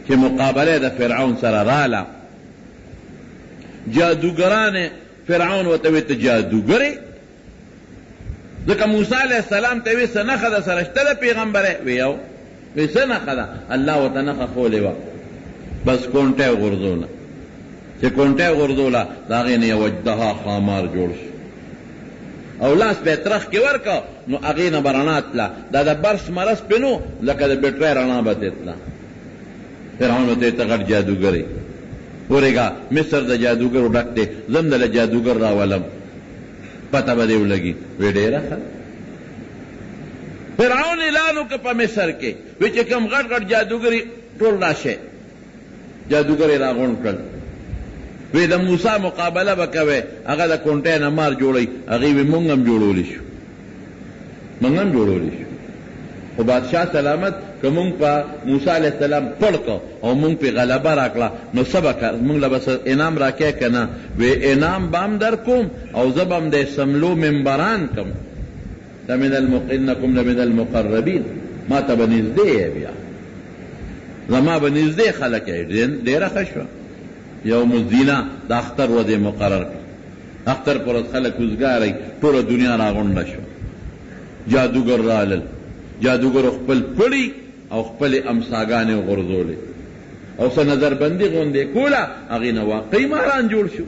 چې مقابله د فرعون سره راله، جادوګران فرعون ورته وی ته جادوګرې؟ ځکه موسی علیه السلام ته وی څه نښه ده سره شته ده پیغمبره؟ وی یو. وی څه نښه ده؟ الله ورته نښه ښولې وه، بس کونټه یې غورځوله. چې کونټه یې غورځوله د هغې نه یو اجدها ښامار جوړ شو او لاس به یې ترخ کې ورکړه نو هغې نه به رڼا تله. دا د برس مرس پې نو لکه د بټرۍ رڼا به تې تله. فرعون ورته ته غټ جادوګرې. ورېږه مصر د جادوګرو ډک دی زم دله جادوګر راولم پته به دې ولګي وی ډېره ښه فرعون اعلان وکړه په مصر کې وی چې کوم غټ غټ جادوګري ټول راشئ جادوګر یې راغونډ کړل وی د موسی مقابله به کوئ هغه د کونټۍ نه مار جوړوي هغې وی مونږ هم جوړولی شو خو بادشاہ سلامت که مونږ په موسی علیه السلام پړ کو او مونږ پې غلبه را کړه نو څه به مونږ له به انعام راکې که نه وی انعام به هم در کوم او زه به هم د سملو ممبران کم انکم لمن المقربین ما ته به نږدې یې بیا زما به نږدې خلک یې ډېره ښه شوه یوم الزینه د اختر ورځې مقرر کړه اختر پر ورځ خلک وزګارئ ټوله دنیا راغونډه شوه جادوګر رالل جادوګرو خپل پړي او خپلې امساګانې غورځولې او څه نظربندي غوندې کوله هغې نه واقعي ماران جوړ شو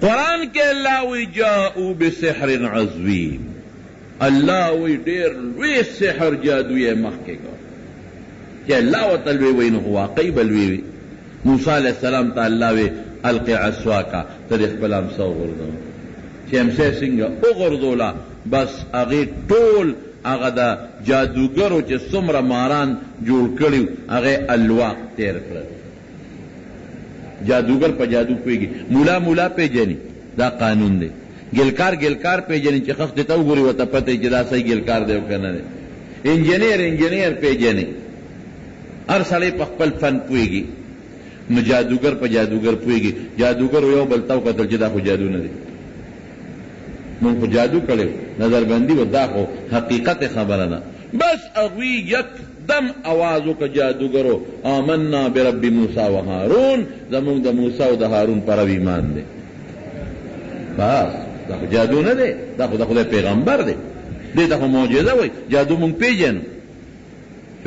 قرآن کې الله وی جاءو بسحر عظیم الله وی ډېر لوی سحر جادو یې مخکې کړ چې الله ورته لوی وی نو واقعي به لوی وي موسی علیه السلام ته الله وی القي عصواکه ته دې خپل امسه وغورځوه چې امسه څنګه وغورځوله بس هغې ټول هغه د جادوګرو چې څومره ماران جوړ کړي هغې الواق تیر کړل جادوګر په جادو پوهېږي مولا پیژني دا قانون دی ګلکار پیژني چې خخ دې ته وګوري ورته پته چې دا صحیح ګلکار دی او که نه دی انجینیر پیژني هر سړی په خپل فن پوهېږي نو جادوګر په جادوګر پوهېږي جادوګر یو بل ته وکتل چې دا خو جادو نه دی مونږ خو جادو کړی نظربندي و دا خو حقیقت خبره ده بس هغوی یکدم آواز وکړه جادوګرو آمنا برب موسی و هارون زمونږ د موسی او د هارون پر رب ایمان دی بس دا خو جادو نه دی دا خو د خدای پیغمبر دی دې ته خو معجزه وایي جادو مونږ پیژنو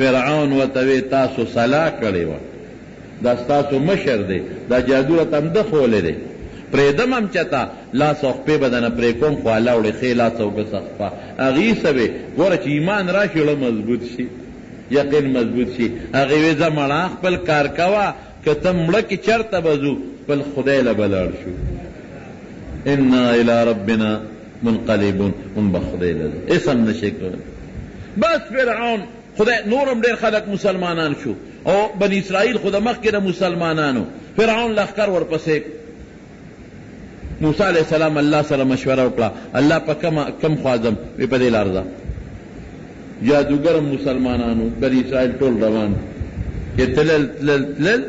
فرعون ورته وی تاسو صلاح کړې وه دا ستاسو مشر دی دا جادو راته همده خولی دی پرېږدم هم چېته لاس او خپې به دنه پرې کوم خو الله وړې ښې لاس او ګس خپه هغې څه وې ګوره چې ایمان راشي زړه مضبوط شي یقین مضبوط شي هغې وې ځه مړه خپل کار کوه که ته مړه کې چېرته به ځو خپل خدای له به لاړ شو انا الی ربنا منقلبون مونږ به خدای له ځو هېڅ هم نشي کولی بس فرعون خدای نورم ډېر خلک مسلمانان شو او بني اسرائیل خو د مخکې د مسلمانانو فرعون لښکر ورپسې موسی علیہ السلام الله سره مشوره وکړه الله په کم خوا ځم وی په دې لار ځه جادوګر مسلمانانو بني اسرائیل ټول روان چې تلل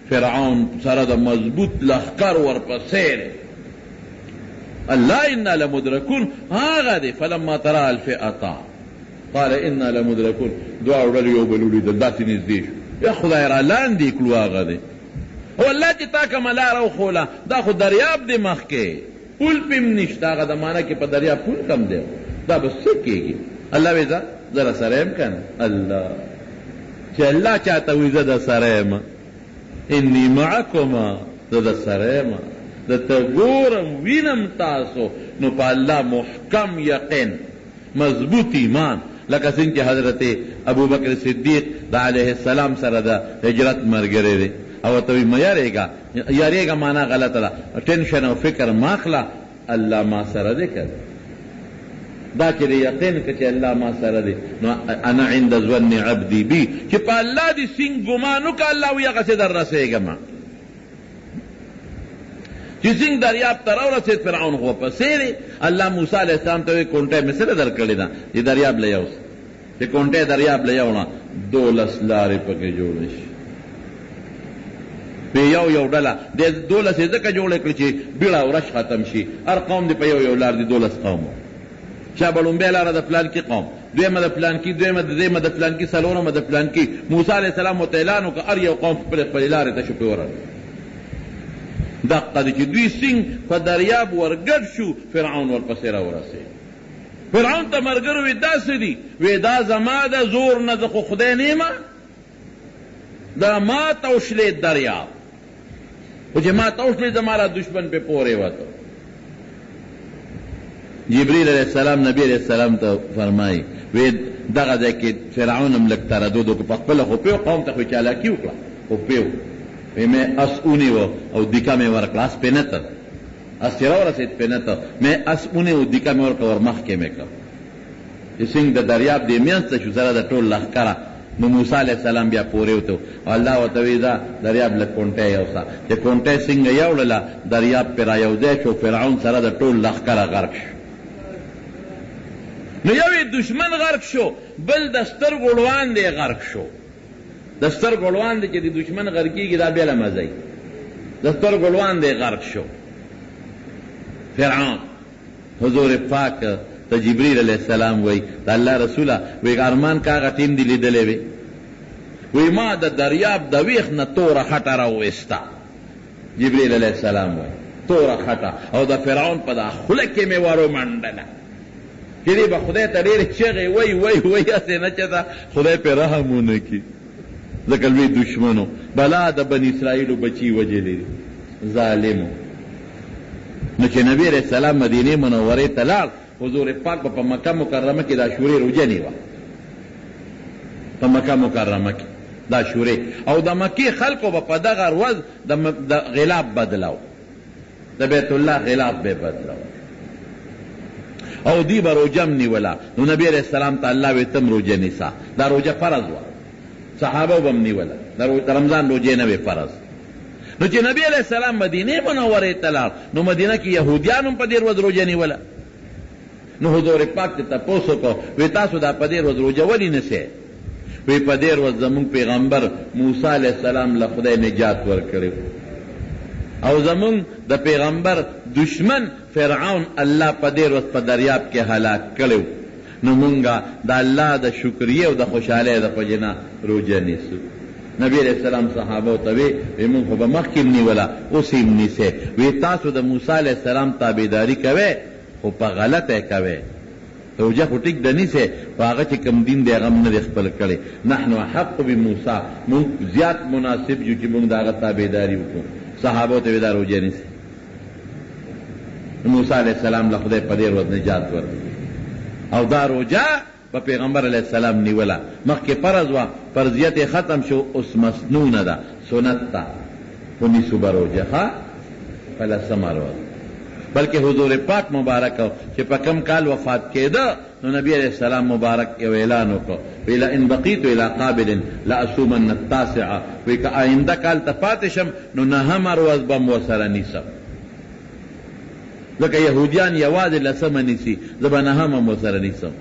فرعون سره د مضبوط لښکر ورپسې الله انا لمدرکون هغه دی فلما ترى الفئتان قال انا لمدرکون دواړو ډلې یو بل ولیدل داسې نږدې شو یا خدای را لاندې کړو هغه دی او الله چې تا کومه لاره وښوله دا خو دریاب دی مخکې پول پې هم نشته هغه زمانه کې په دریاب پول کم دی دا به څه کېږي الله وی زه در سره یم که نه الله چې الله چاته وی زه در سره یم انی معکما زه در سره یم درته ګورم وینم تاسو نو په الله محکم یقین مضبوط ایمان لکه څنګه چې حضرت ابوبکر صدیق د علیه السلام سره د هجرت ملګری دی او ته وی مه یارېږه معنا غلطه ده ټینشن او فکر ما اخله الله ما سره دی که دا چې د یقین که چې الله ما سره دی نو انا عند ظن عبدي بي چې په الله دې سینګ ګمان وکړه الله وی هغسې در رسېږم چې څنګه دریاب ته راورسېد فرعون خو پسې دی الله موسی علیه السلام ته وی کونټۍ مې سره در کړې ده چې دریاب له یوسه چې کونټۍ دریاب له یوړه 12 لارې پکې جوړې شي په یو ډله د 12 یې ځکه جوړې کړې چې بیړه ورش ختم شي هر قوم دې په یو لار دي 12 قوم چا به لومبۍ لاره د پلانکي قوم دویمه د پلانکي دویمه د درېیمه د پلانکي څلورمه د پلانکي موسی علیه السلام ورته اعلان وکړه هر یو قوم خپلې لارې ته شو پې ورغی دقه دی چې دوی سینګ په دریاب ورګډ شو فرعون ورپسې راورسېد فرعون ته ملګرو وی داسې دي وی دا زما د زور نه زه خو خدای نه یم دا ما ته وشلېد دریاب خو چې ما ته وشلېد زما را دشمن پې پورې وته جبریل علیه السلام نبی علیه السلام ته فرمایي وی دغه ځای کې فرعون هم لږ تردد وکړو په خپله خو پوه قوم ته خو چالاکي وکړه خو پیو میں اس اونی و او دیکا میں ورکڑا اس پہ نتا اس چرا ورسید پہ نتا میں اس اونی و دیکا میں ورکڑا ورمخ کے میں کر سنگ دا دریاب دے میانستا شو سرا دا ٹول لخ کرا نو موسیٰ علیہ السلام بیا پورے ہوتے ہو اللہ و تویدہ دریاب لکونٹے یوسا کہ کونٹے سنگ یوڑلا دریاب پر آیوزے شو فرعون سرا دا ٹول لخ کرا غرق شو نو یوی دشمن غرق شو بل دستر گوڑوان دے غرق شو دستر گوڑوان دے چی دی دشمن غرقی کی دا بیلا مزائی دستر گوڑوان دے غرق شو فرعون حضور پاک تا جبریل علیہ السلام وی تا اللہ رسولہ وی ارمان کاغا ٹیم دی لیدلے وی ما دا دریاب دا ویخ نا تورا خطا راو استا جبریل علیہ السلام وی تورا خطا او دا فرعون پا دا خلکی میں وارو مندنا کدی با خدای تا دیر چغی وی وی وی اسے نچتا خدای پہ رحمونه کی ذکر وی دشمنو بلا دا بن اسرائیلو بچی وجہ لی ظالمو نو چه نبی علیہ السلام مدینه منوره تلال حضور پاک پا مکہ مکرمہ کی دا شوری رجنی وا پا مکہ مکرمہ کی دا شوری او دا مکی خلقو پا دغر وز دا غلاب بدلاو دا بیت اللہ غلاب بے بدلاو او دی با روجم نیولا نو نبی علیہ السلام تا اللہ وی تم روجہ نیسا دا روجہ فرض وا صحابہ بم نیولا دا رمضان روجہ نوی فرض نو چه نبی علیہ السلام مدینه منوره تلال نو مدینه کی یهودیانم پا دیر وز روجہ نیولا نو حضور پاک تے تپوسو کو وی تاسو دا پدیر وز روجہ ولی نسے وی پدیر وز زمون پیغمبر موسیٰ علیہ السلام لخدای نجات ورکڑی او زمون دا پیغمبر دشمن فرعون اللہ پدیر وز پا دریاب کے ہلاک کڑیو نو منگا دا اللہ دا شکریہ و دا خوشحالے دا پجنا روجہ نیسو نبی علیہ السلام صحابہ تاوی وی من خوبا مخیم نیولا اسیم نیسے وی تاسو دا موسیٰ علیہ السلام تابیداری کوئے خو پا غلط ہے کوئے روجہ خوٹک دنی سے پاگا چی کم دین دے غم ندے خپل کرے نحنو حق بی موسیٰ من زیاد مناسب جو چی من دا غتا بیداری وکو صحابہ تاوی دا روجہ نیسے موسیٰ علیہ السلام لخدے پدیر وز نجات ورد او دا روجہ پا پیغمبر علیہ السلام نیولا مخ کے فرض وا فرضیت ختم شو اس مسنون دا سنت تا انی صبح روجہ خواہ فلا سمر وز بلکہ حضور پاک مبارک ہو کہ پا کم کال وفات کے دا نو نبی علیہ السلام مبارک یو اعلانو کو ویلا ان بقیتو الى قابل لا اسومن التاسعہ ویکا آئندہ کال تپاتشم نو نہم اروز بم وسرنیسم لکہ یہودیان یواز لسم نیسی زبا نہم وسرنیسم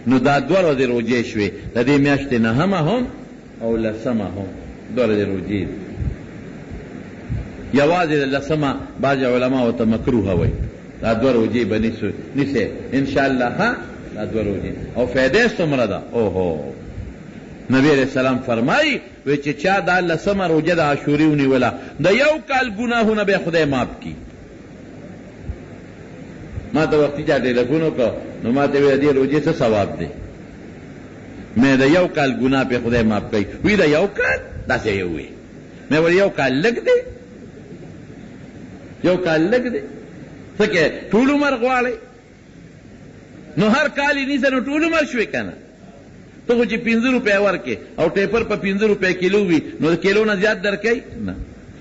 نو دا دور وزی روجے شوی دا دی میاشت نہم ہم او لسم ہم دور وزی روجے یواز لسما باج علماء تا مکروح ہوئی دا دور روجی بنیسو نیسے انشاءاللہ ہاں دا دور روجی او فیدے سمردا اوہو نبی علیہ السلام فرمائی ویچے چا دا لسما روجہ دا عاشوریونی ولا دا یو کال گناہو نبی خدای ماپ کی ما تا وقتی چا ٹیلیفونو کا نو ما تا ویدی روجی سے ثواب دے میں دا یو کال گناہ پہ خدای ماپ کی وی دا یو کال دا سے یوئی میں ولی یو کال لگ دے یو کال لگ دے سکے ٹول عمر غوالے نو ہر کالی نیسے نو ٹول عمر شوے کنا تو کچھ 50 روپے ورکے او ٹیپر پا 50 روپے کلو بھی نو کلو نا زیاد در کئی نا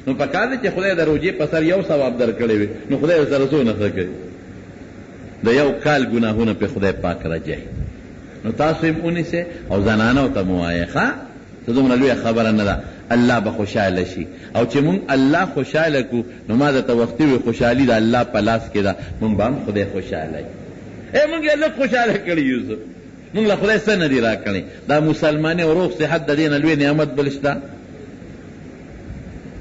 نو پکار دے چے خدای در روجے پسر یو ثواب در کڑے وے نو خدای سرسو نہ سکے دا یو کال گناہونا پہ خدای پاک رجائی نو تاسویم اونی سے او زنانو تا موائے خواہ تو دومنا لویا خبر ندا اللہ با خوشحال شی او چی مونگ اللہ خوشحال کو نماز تا وقتی وی خوشحالی دا اللہ پلاس کے دا مونگ با ہم خدای خوشحال اے مونگ اللہ خوشحال کری یوسف مونگ خدای سن دی را کریں دا مسلمانی و روح صحت دا دین الوی نعمت بلشتا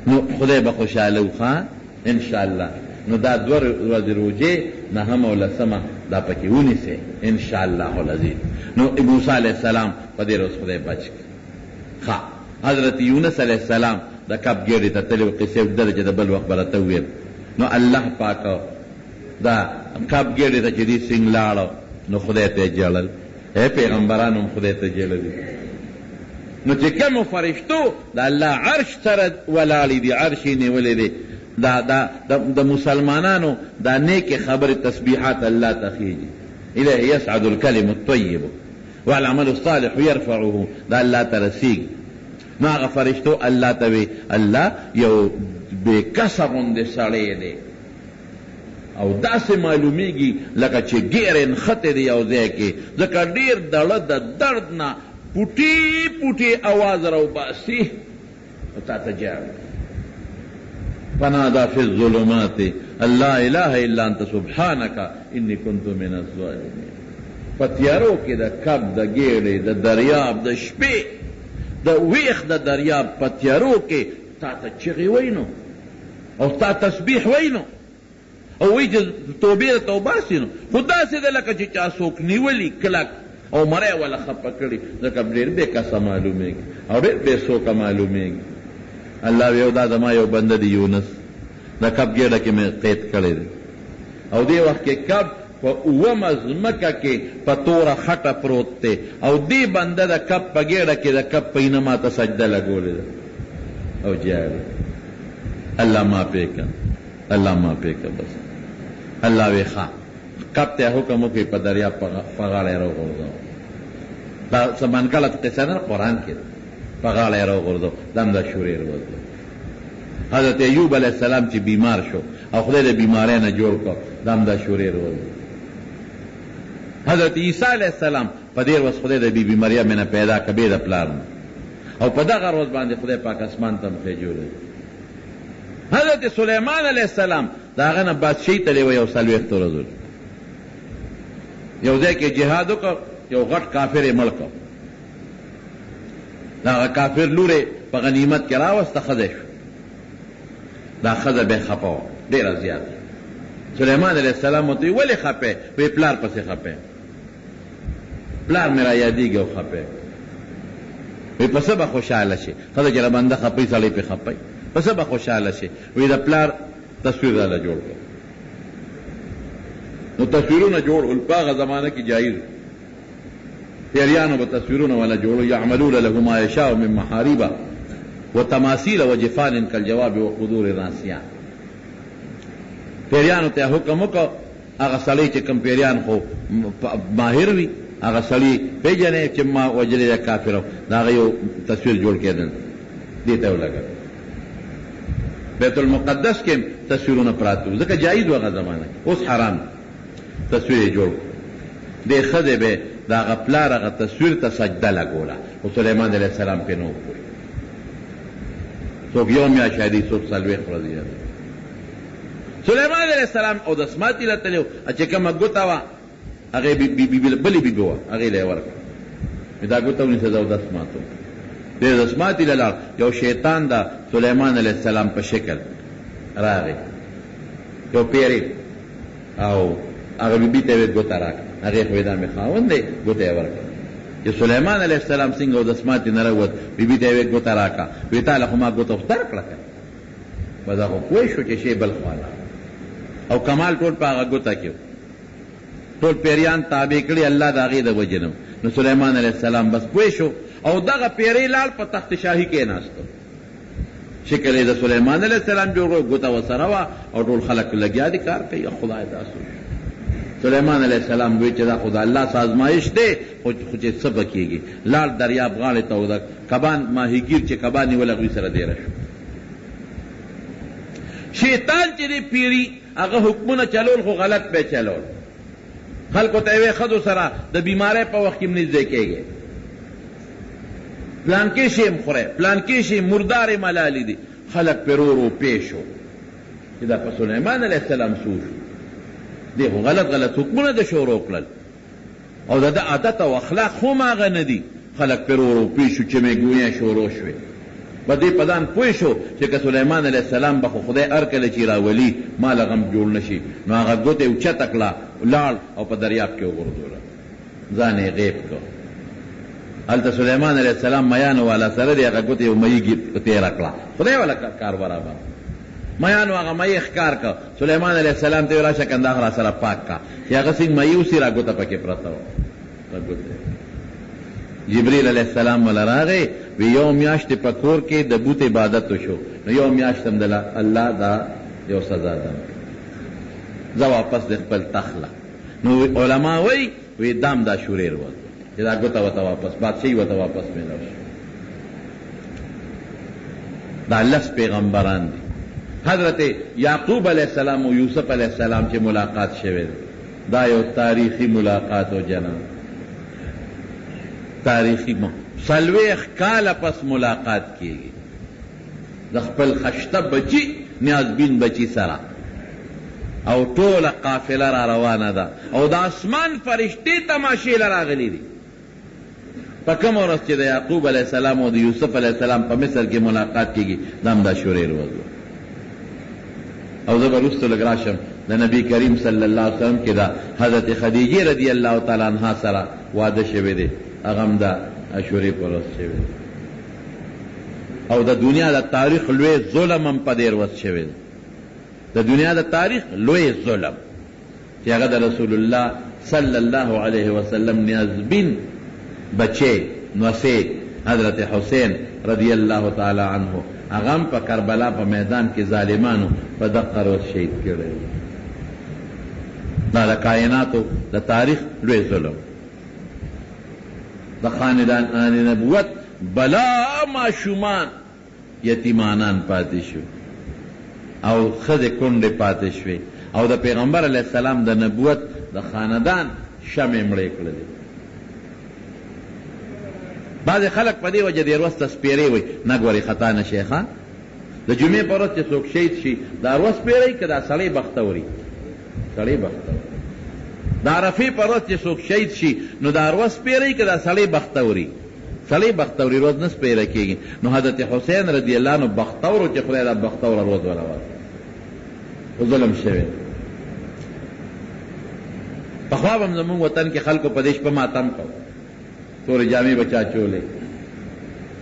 نو خدای با خوشحال خواہ انشاءاللہ نو دا دور روزی روجے نہ ہم اولا سما دا پکیونی سے انشاءاللہ العزیز نو موسیٰ علیہ السلام پدے روز خدای بچ خواہ حضرت یونس علیہ السلام دا کب گیری تا تلیو قصے درجہ دا بل وقت براتویر نو اللہ پاکو دا کب گیری تا چیدی سنگ لارو نو خدای تے جلل اے پیغمبرانم خدای تے جلل نو چکم فرشتو دا اللہ عرش سرد ولالی دی عرشی نیولی دی دا مسلمانانو دا نیک خبر تسبیحات اللہ تخیجی الیہ یسعد الکلم الطیب والعمل الصالح یرفعه دا اللہ ترسیگ نو هغه فرشتو الله ته وی الله یو بے کسه غوندې سړی دی او داسې معلومیږي لکه چې ګیر نښتې دی یو ځای کې ځکه ډېر دړه د درد نه پوټي پوټي اواز راوباسي او تا ته جاړي فنادى في الظلمات ان لا اله الا انت سبحانك اني كنت من الظالمين پتیارو کې د کب د ګیړې د دریاب د شپې د ویخ د دریاب پتیارو کې تا ته چغې وینو او تا تسبیح وینو او وی چې توبې ته وباسي نو خو داسې ده لکه چې چا څوک نیولي کلک او مری ولا خپه کړي ځکه ډېر بې کسه معلومېږي او ډېر بې څوکه معلومېږي الله ویو دا زما یو بنده دی یونس د کب ګیډه کې مې قید کړی دی او دې وخت کې کب په اومه ځمکه کې په توره خټه پروت دی او دې بنده د کب په ګیډه کې د کب په اینه ماته سجده لګولې ده او جاړي الله معافی کړه الله معافی کړه بس الله وی ښه کب ته حکم وکړي په دریاب په غاړه یې راوغورځوه دا څه منګله قصه نه قرآن کې ده په غاړه یې راوغورځوه دم د شورې راوځو حضرت ایوب علیہ السلام چې بیمار شو او خدای د بیماری نه جوړ کړ دم د شورې راوځو حضرت عیسی علیہ السلام په دې ورځ خدای د بی مریم نه پیدا کړ بې د پلار نه او په دغه ورځ باندې خدای پاک اسمان ته مخې جوړوي حضرت سلیمان علیہ السلام د هغه نه بادشاهي تللی وی یو 40 ورځو یو ځای کې جهاد وکړ یو غټ کافر یې مړ کړ د هغه کافر لور یې په غنیمت کې راوسته ښځه شو دا ښځه بیا خفه وه ډېره زیاته سلیمان علیہ السلام ورته وی ولې خفه وی پلار پسې خفه پلار مې را یادېږي او خفه وی په څه به خوشحاله شي ښځه چې رابنده خفی سړی پې خفی په څه به خوشحاله شي وی د پلار تصویر راله جوړ کړ نو تصویرونه جوړ په هغه زمانه کې جایز پیریانو به تصویرونه والا جوړو یعملون له ما یشاء من محارب وتماثیل وجفان کالجواب وقدور راسیان پیریانو ته حکم وکړ هغه سړی چې کوم پیریان خو ماهر وي هغه سړی پیژنې چې ما وجلې د کافر د هغه یو تصویر جوړ کېدل دې ته ولګل بیت المقدس کې تصویرونه پراته وو ځکه جایز و هغه زمانه اوس حرام تصویر یې جوړ دې ښځې به د هغه پلار هغه تصویر ته سجده لګوله خو سلیمان علیه السلام پې نه وکړي څوک یو میاشت شادي څوک 40 ورځې سلیمان علیہ السلام او د سماتی له تلو چې کومه ګوته وه هغې بلې بیبي وه هغې له یې ورکړه دا ګوته ونیسه زه او د سماتو دې د سماتي له لاړ یو شیطان د سلیمان علیہ السلام په شکل راغی یو پیری او هغه بیبي ته یې ګوته راکړه هغې خو یې دا مې خاوند دی ګوته یې ورکړه چې سلیمان علیہ السلام څنګه او د سماتي نه راووت بیبي ته یې ګوته راکړه وی تا له خو ما ګوته خو درکړه که بس هغه پوه شو چې شی بل خواله او کمال ټول په هغه ګوته کې ټول پیریان تابع کړي الله د هغې د وجې نه نو سلیمان علیه السلام بس پوه شو او دغه پیری لال په تخت شاهي کېناستو شکل یې د سلیمان علیه السلام جوړ ګوته ورسره وه او ټول خلک لګیا دي کار کوي خدای داسو سلیمان علیه السلام وی چې دا خو د الله سازمایش دی خو چې څه به کېږي لال دریاب غاړې ته د کبان ماهیګیر چې کبان نیول هغوی سره دیره شو شیطان چې دی پیری هغه حکمونه چلول خو غلط به چلول خلکو ته یې ښځو سره د بیماری په وخت کې نږدې کېږي پلانکې شی م خورئ پلانکې شی مردارې ملالې دي خلک پرې ورو پې شو چې دا په سلیمان علیه السلام سو شو دی خو غلط غلط حکمونه د شروع کړل او د ده عادت او اخلاق هم هغه نه دي خلک پرې ورو پې شو چې میګویې شروع شوې په دې پدان پوه شو چې که سلیمان علیه السلام به خو خدای هر کله چې راولي ما له غم جوړ نه شي نو هغه ګوتې اوچته کړه لاړ او په دریاب کې وغورځوله ځان یې غیب کړ هلته سلیمان علیه السلام میانو والا سره دی هغه ګوتې یو مهي تېره کړه خدای والا کار برابر میانو هغه مهي ښکار کړ سلیمان علیه السلام ته یې راشه کنداغ را سره پاک کړه چې هغه څنګه مهي اوسي را ګوته پکې پرته وه جبریل علیہ السلام والا راغی وی یو میاشت په کور کې د بوت عبادت وشو نو یو میاشت هم د الله دا یو سزا ده زه واپس د خپل تخله نو علما وی دام دا شوریر وځ چې دا ګوته ورته واپس بادشاهي ورته واپس میلاو شي دا 10 پیغمبران دي. حضرت یعقوب علیہ السلام و یوسف علیہ السلام چې ملاقات شوه دا یو تاریخی ملاقات و جناب، تاریخی 40 کال پس ملاقات کیږي د خپل خشته بچی نیازبین بچی سره، او ټوله قافله را روانه ده او د اسمان فرشتې تماشې له راغلي دي. په کومه ورځ چې د یعقوب علیہ السلام او د یوسف علیہ السلام په مصر کې ملاقات کیږي دا هم دا شورې ورځ وه. او زه به وروسته لږ راشم د نبی کریم صلی الله علیه وسلم کې دا حضرت خدیجې رضی الله تعالی عنها سره واده شوی دی، هغه هم د عاشورې په ورځ شوی دی. او د دنیا د تاریخ لوی ظلم هم په دې ورځ شوی دی، د دنیا د تاریخ لوی ظلم چې هغه د رسول الله صلی الله علیه وسلم نیازبین بچے نوسے حضرت حسین رضی اللہ تعالی عنہ هغه هم په کربلا په میدان کې ظالمانو په دقه ورځ شهید کړی. دا د کائناتو د تاریخ لوی ظلم. د خاندان نبوت بلا ماشومان یتیمانان پاتې شو او ښځې کونډې پاتې شوې او د پیغمبر علیه السلام د نبوت د خاندان شمې مړې کړلې. بعض خلق په دې وجه دې ورځ ته سپېرې وایي نه ګورې خطا نه شي ښه د جمعې په ورځ چې څوک شهید شي دا ورځ سپېروي که دا سړی بختوري سړی بختوري د عرفې په ورځ چې څوک شهید شي نو دا ورځ سپېروي که دا سړی بختوري سړی بختوري ورځ نه سپېره کېږي. نو حضرت حسین رضی الله عنه بختورو چې خدای دا بختوره ورځ ورواځي ظلم شوی. پخوا به هم زمونږ وطن کې خلکو په دې شپه ماتم کو تورې جامې به چا چولې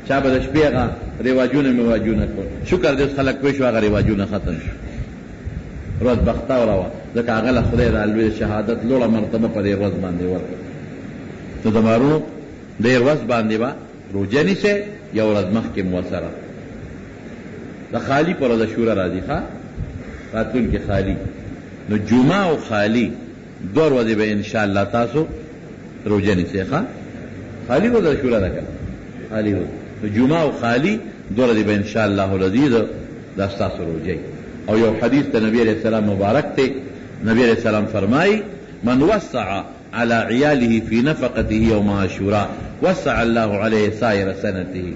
چا به د شپې هغه رواجونه مواجونه کول. شکر دې خلک پوه شو هغه رواجونه ختم شو. ورځ بختوره وه ځکه هغه له خدای د لوی شهادت لوړه مرتبه په دې ورځ باندې ورکړه. نو د مارو دې ورځ باندې به روژه نیسئ یو ورځ مخکې مو ورسره د خالي په ورځ عاشوره راځي ښه راتلونکې خالي. نو جمعه او خالي 2 ورځې به انشاءالله تاسو روژه نیسئ ښه خالی ورځ عاشوره ده که خالی ورځ. نو جمعه او خالی 2 ورځې به انشاءالله العزیز دا ستاسو روژه. او یو حدیث د نبی علیہ السلام مبارک ته نبی علیہ السلام فرمائی من وسع على عیاله فی نفقته یوم عاشوراء وسع الله علیه سائر سنته.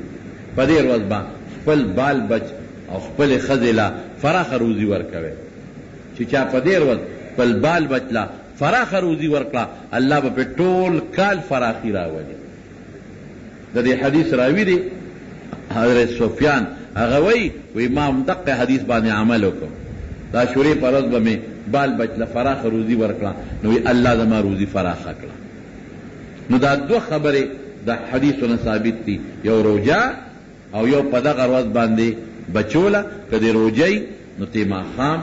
په دې ورځ به خپل بال بچ او خپل ښځې له فراخه روزي ورکوي چې چا په دې ورځ خپل بال بچ له فراخه روزي ورکړه الله به په ټول کال فراخي راولي. د دې حدیث راوي دی حضرت سفیان هغه وی ما هم دقه حدیث باندې عمل وکړ د عاشورې په ورځ به مې بال بچ له فراخه روزي ورکړه نو وی الله زما روزي فراخه کړه. نو دا 2 خبرې د حدیثونه ثابت دي یو روژه او یو په دغه ورځ باندې بچوله که د روژې نو ته ماښام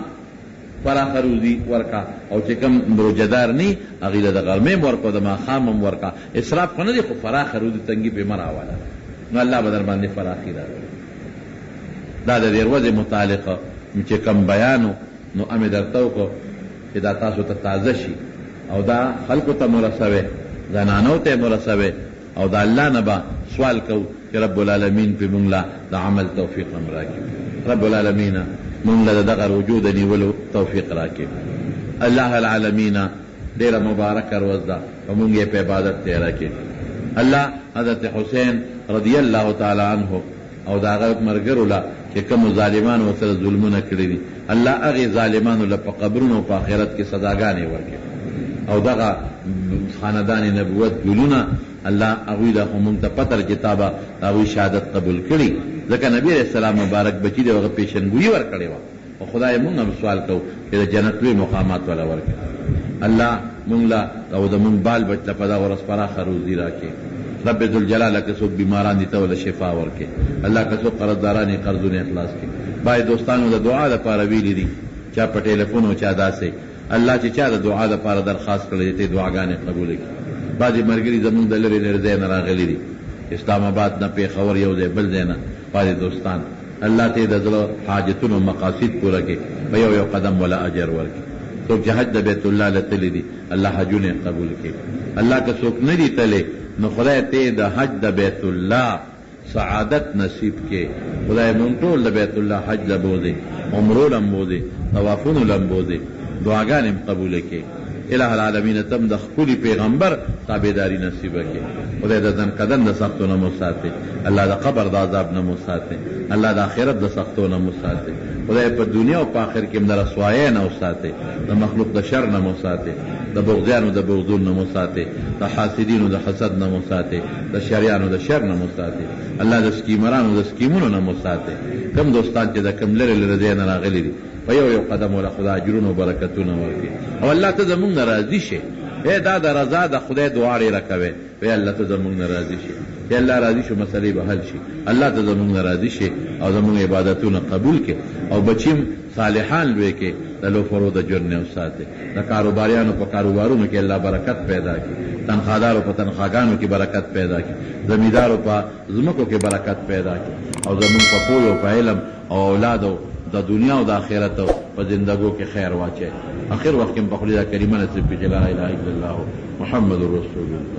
فراخه روزي ورکا او چې کوم روژهدار نی هغې له د غرمې م ورکو د ماښام هم ورکا. اسراف خو نه دی خو فراخه روزي تنګي پې مه راوله نو الله به در باندې فراخي راولي. دا د دې ورځې متعلقه چې کوم بیانو نو امې درته وکړو چې دا تاسو ته تازه شي او دا خلکو ته مرسوي زنانو ته مرسوي او دا الله نه به سوال کوو چې رب العالمین پې مونږ له د عمل توفیق هم راکړي. رب العالمین مونږ له دغه رجوع د نیولو توفیق راکړي. الله العالمین ډېره مبارکه ورځ ده او مونږ یې په عبادت تېره کړي. الله حضرت حسین رضی الله تعالی عنه او د هغه ملګرو له چې کومو ظالمانو ورسره ظلمونه کړي دي الله هغې ظالمانو له په قبرونو او په آخرت کې سزاګانې ورکړي. او دغه خاندان نبوت ګلونه الله هغوی له خو مونږ ته پته چې تا به هغوی شهادت قبول کړي ځکه نبي علیه السلام مبارک بچي دی هغه پیشنګویي ورکړې وه او خدای مونږ هم سوال کوو چې د جنت لوی مقامات والا ورکړي. الله مونږ له او د مونږ بال بچ له په دغه ورځ پراخه روزي راکړي. رب ذوالجلال که څوک بیماران دي ته وله شفا ورکړي. الله که څوک قرضداران یې قرضونه اخلاص کړي. باید دوستانو د دعا دپاره ویلي دي چا په ټیلیفون او چا داسې الله چې چا د دعا دپاره درخواست کړی دی ته دعاګانې قبوله کړي. بعضې ملګري زمونږ د لرې لرې ځای نه راغلي دي اسلام آباد نه پېښور یو ځای بل ځای نه بعضې دوستان الله ته د زړه حاجتونو مقاصد پوره کړي په یو یو قدم ولا اجر ورکړي. څوک چې حج د بیت الله له تللی دي الله حجونه قبول کړي. الله که څوک نه دي تللی نو خدای ته د حج د بیت الله سعادت نصیب کې خدای مونږ ټول د بیت الله حج لبوزي عمرو لمبوزي طوافونو لمبوزي دعاګانې قبول کړي الہ العالمین تم د خپل پیغمبر تابعداري نصیب کړي خدای د ځن قدم د سختو نه مو ساتي الله د قبر د عذاب نه مو ساتي الله د آخرت د سختو نه مو ساتي خدای په دنیا او په آخر کې د رسوایۍ نه ساتي د مخلوق د شر نه مو ساتي د بغضیانو د بغضون نه مو ساتي د حاسدینو د حسد نه مو ساتي د شریانو د شر نه مو ساتي الله د سکیمرانو د سکیمونو نه مو ساتي کم دوستان چې د کم لرې لرې ځای نه راغلي دي په یو قدم ولا خدای اجرونه او برکتونه ورکړي او الله ته زمونږ نه راضي شي دا د رضا د خدای دعا ډېره کوي وی الله ته زمونږ نه راضي شي یا الله راضي شو مسلې به حل شي الله ته زمونږ نه راضي شي او زمونږ عبادتونه قبول کړي او بچیم صالحان لوی کې د لوفرو د جرن او ساتي د کاروباریانو په کاروبارونو کې الله برکت پیدا کړي تنخوادارو په تنخواګانو کې برکت پیدا کړي زمیندارو په ځمکو کې برکت پیدا کړي او زمونږ په پوهې او په علم او اولادو د دنیا او د آخرت په زندګو کې خیر واچي اخر وخت کې په خلیدا کریمه نصیب کړي لا اله الا الله محمد رسول الله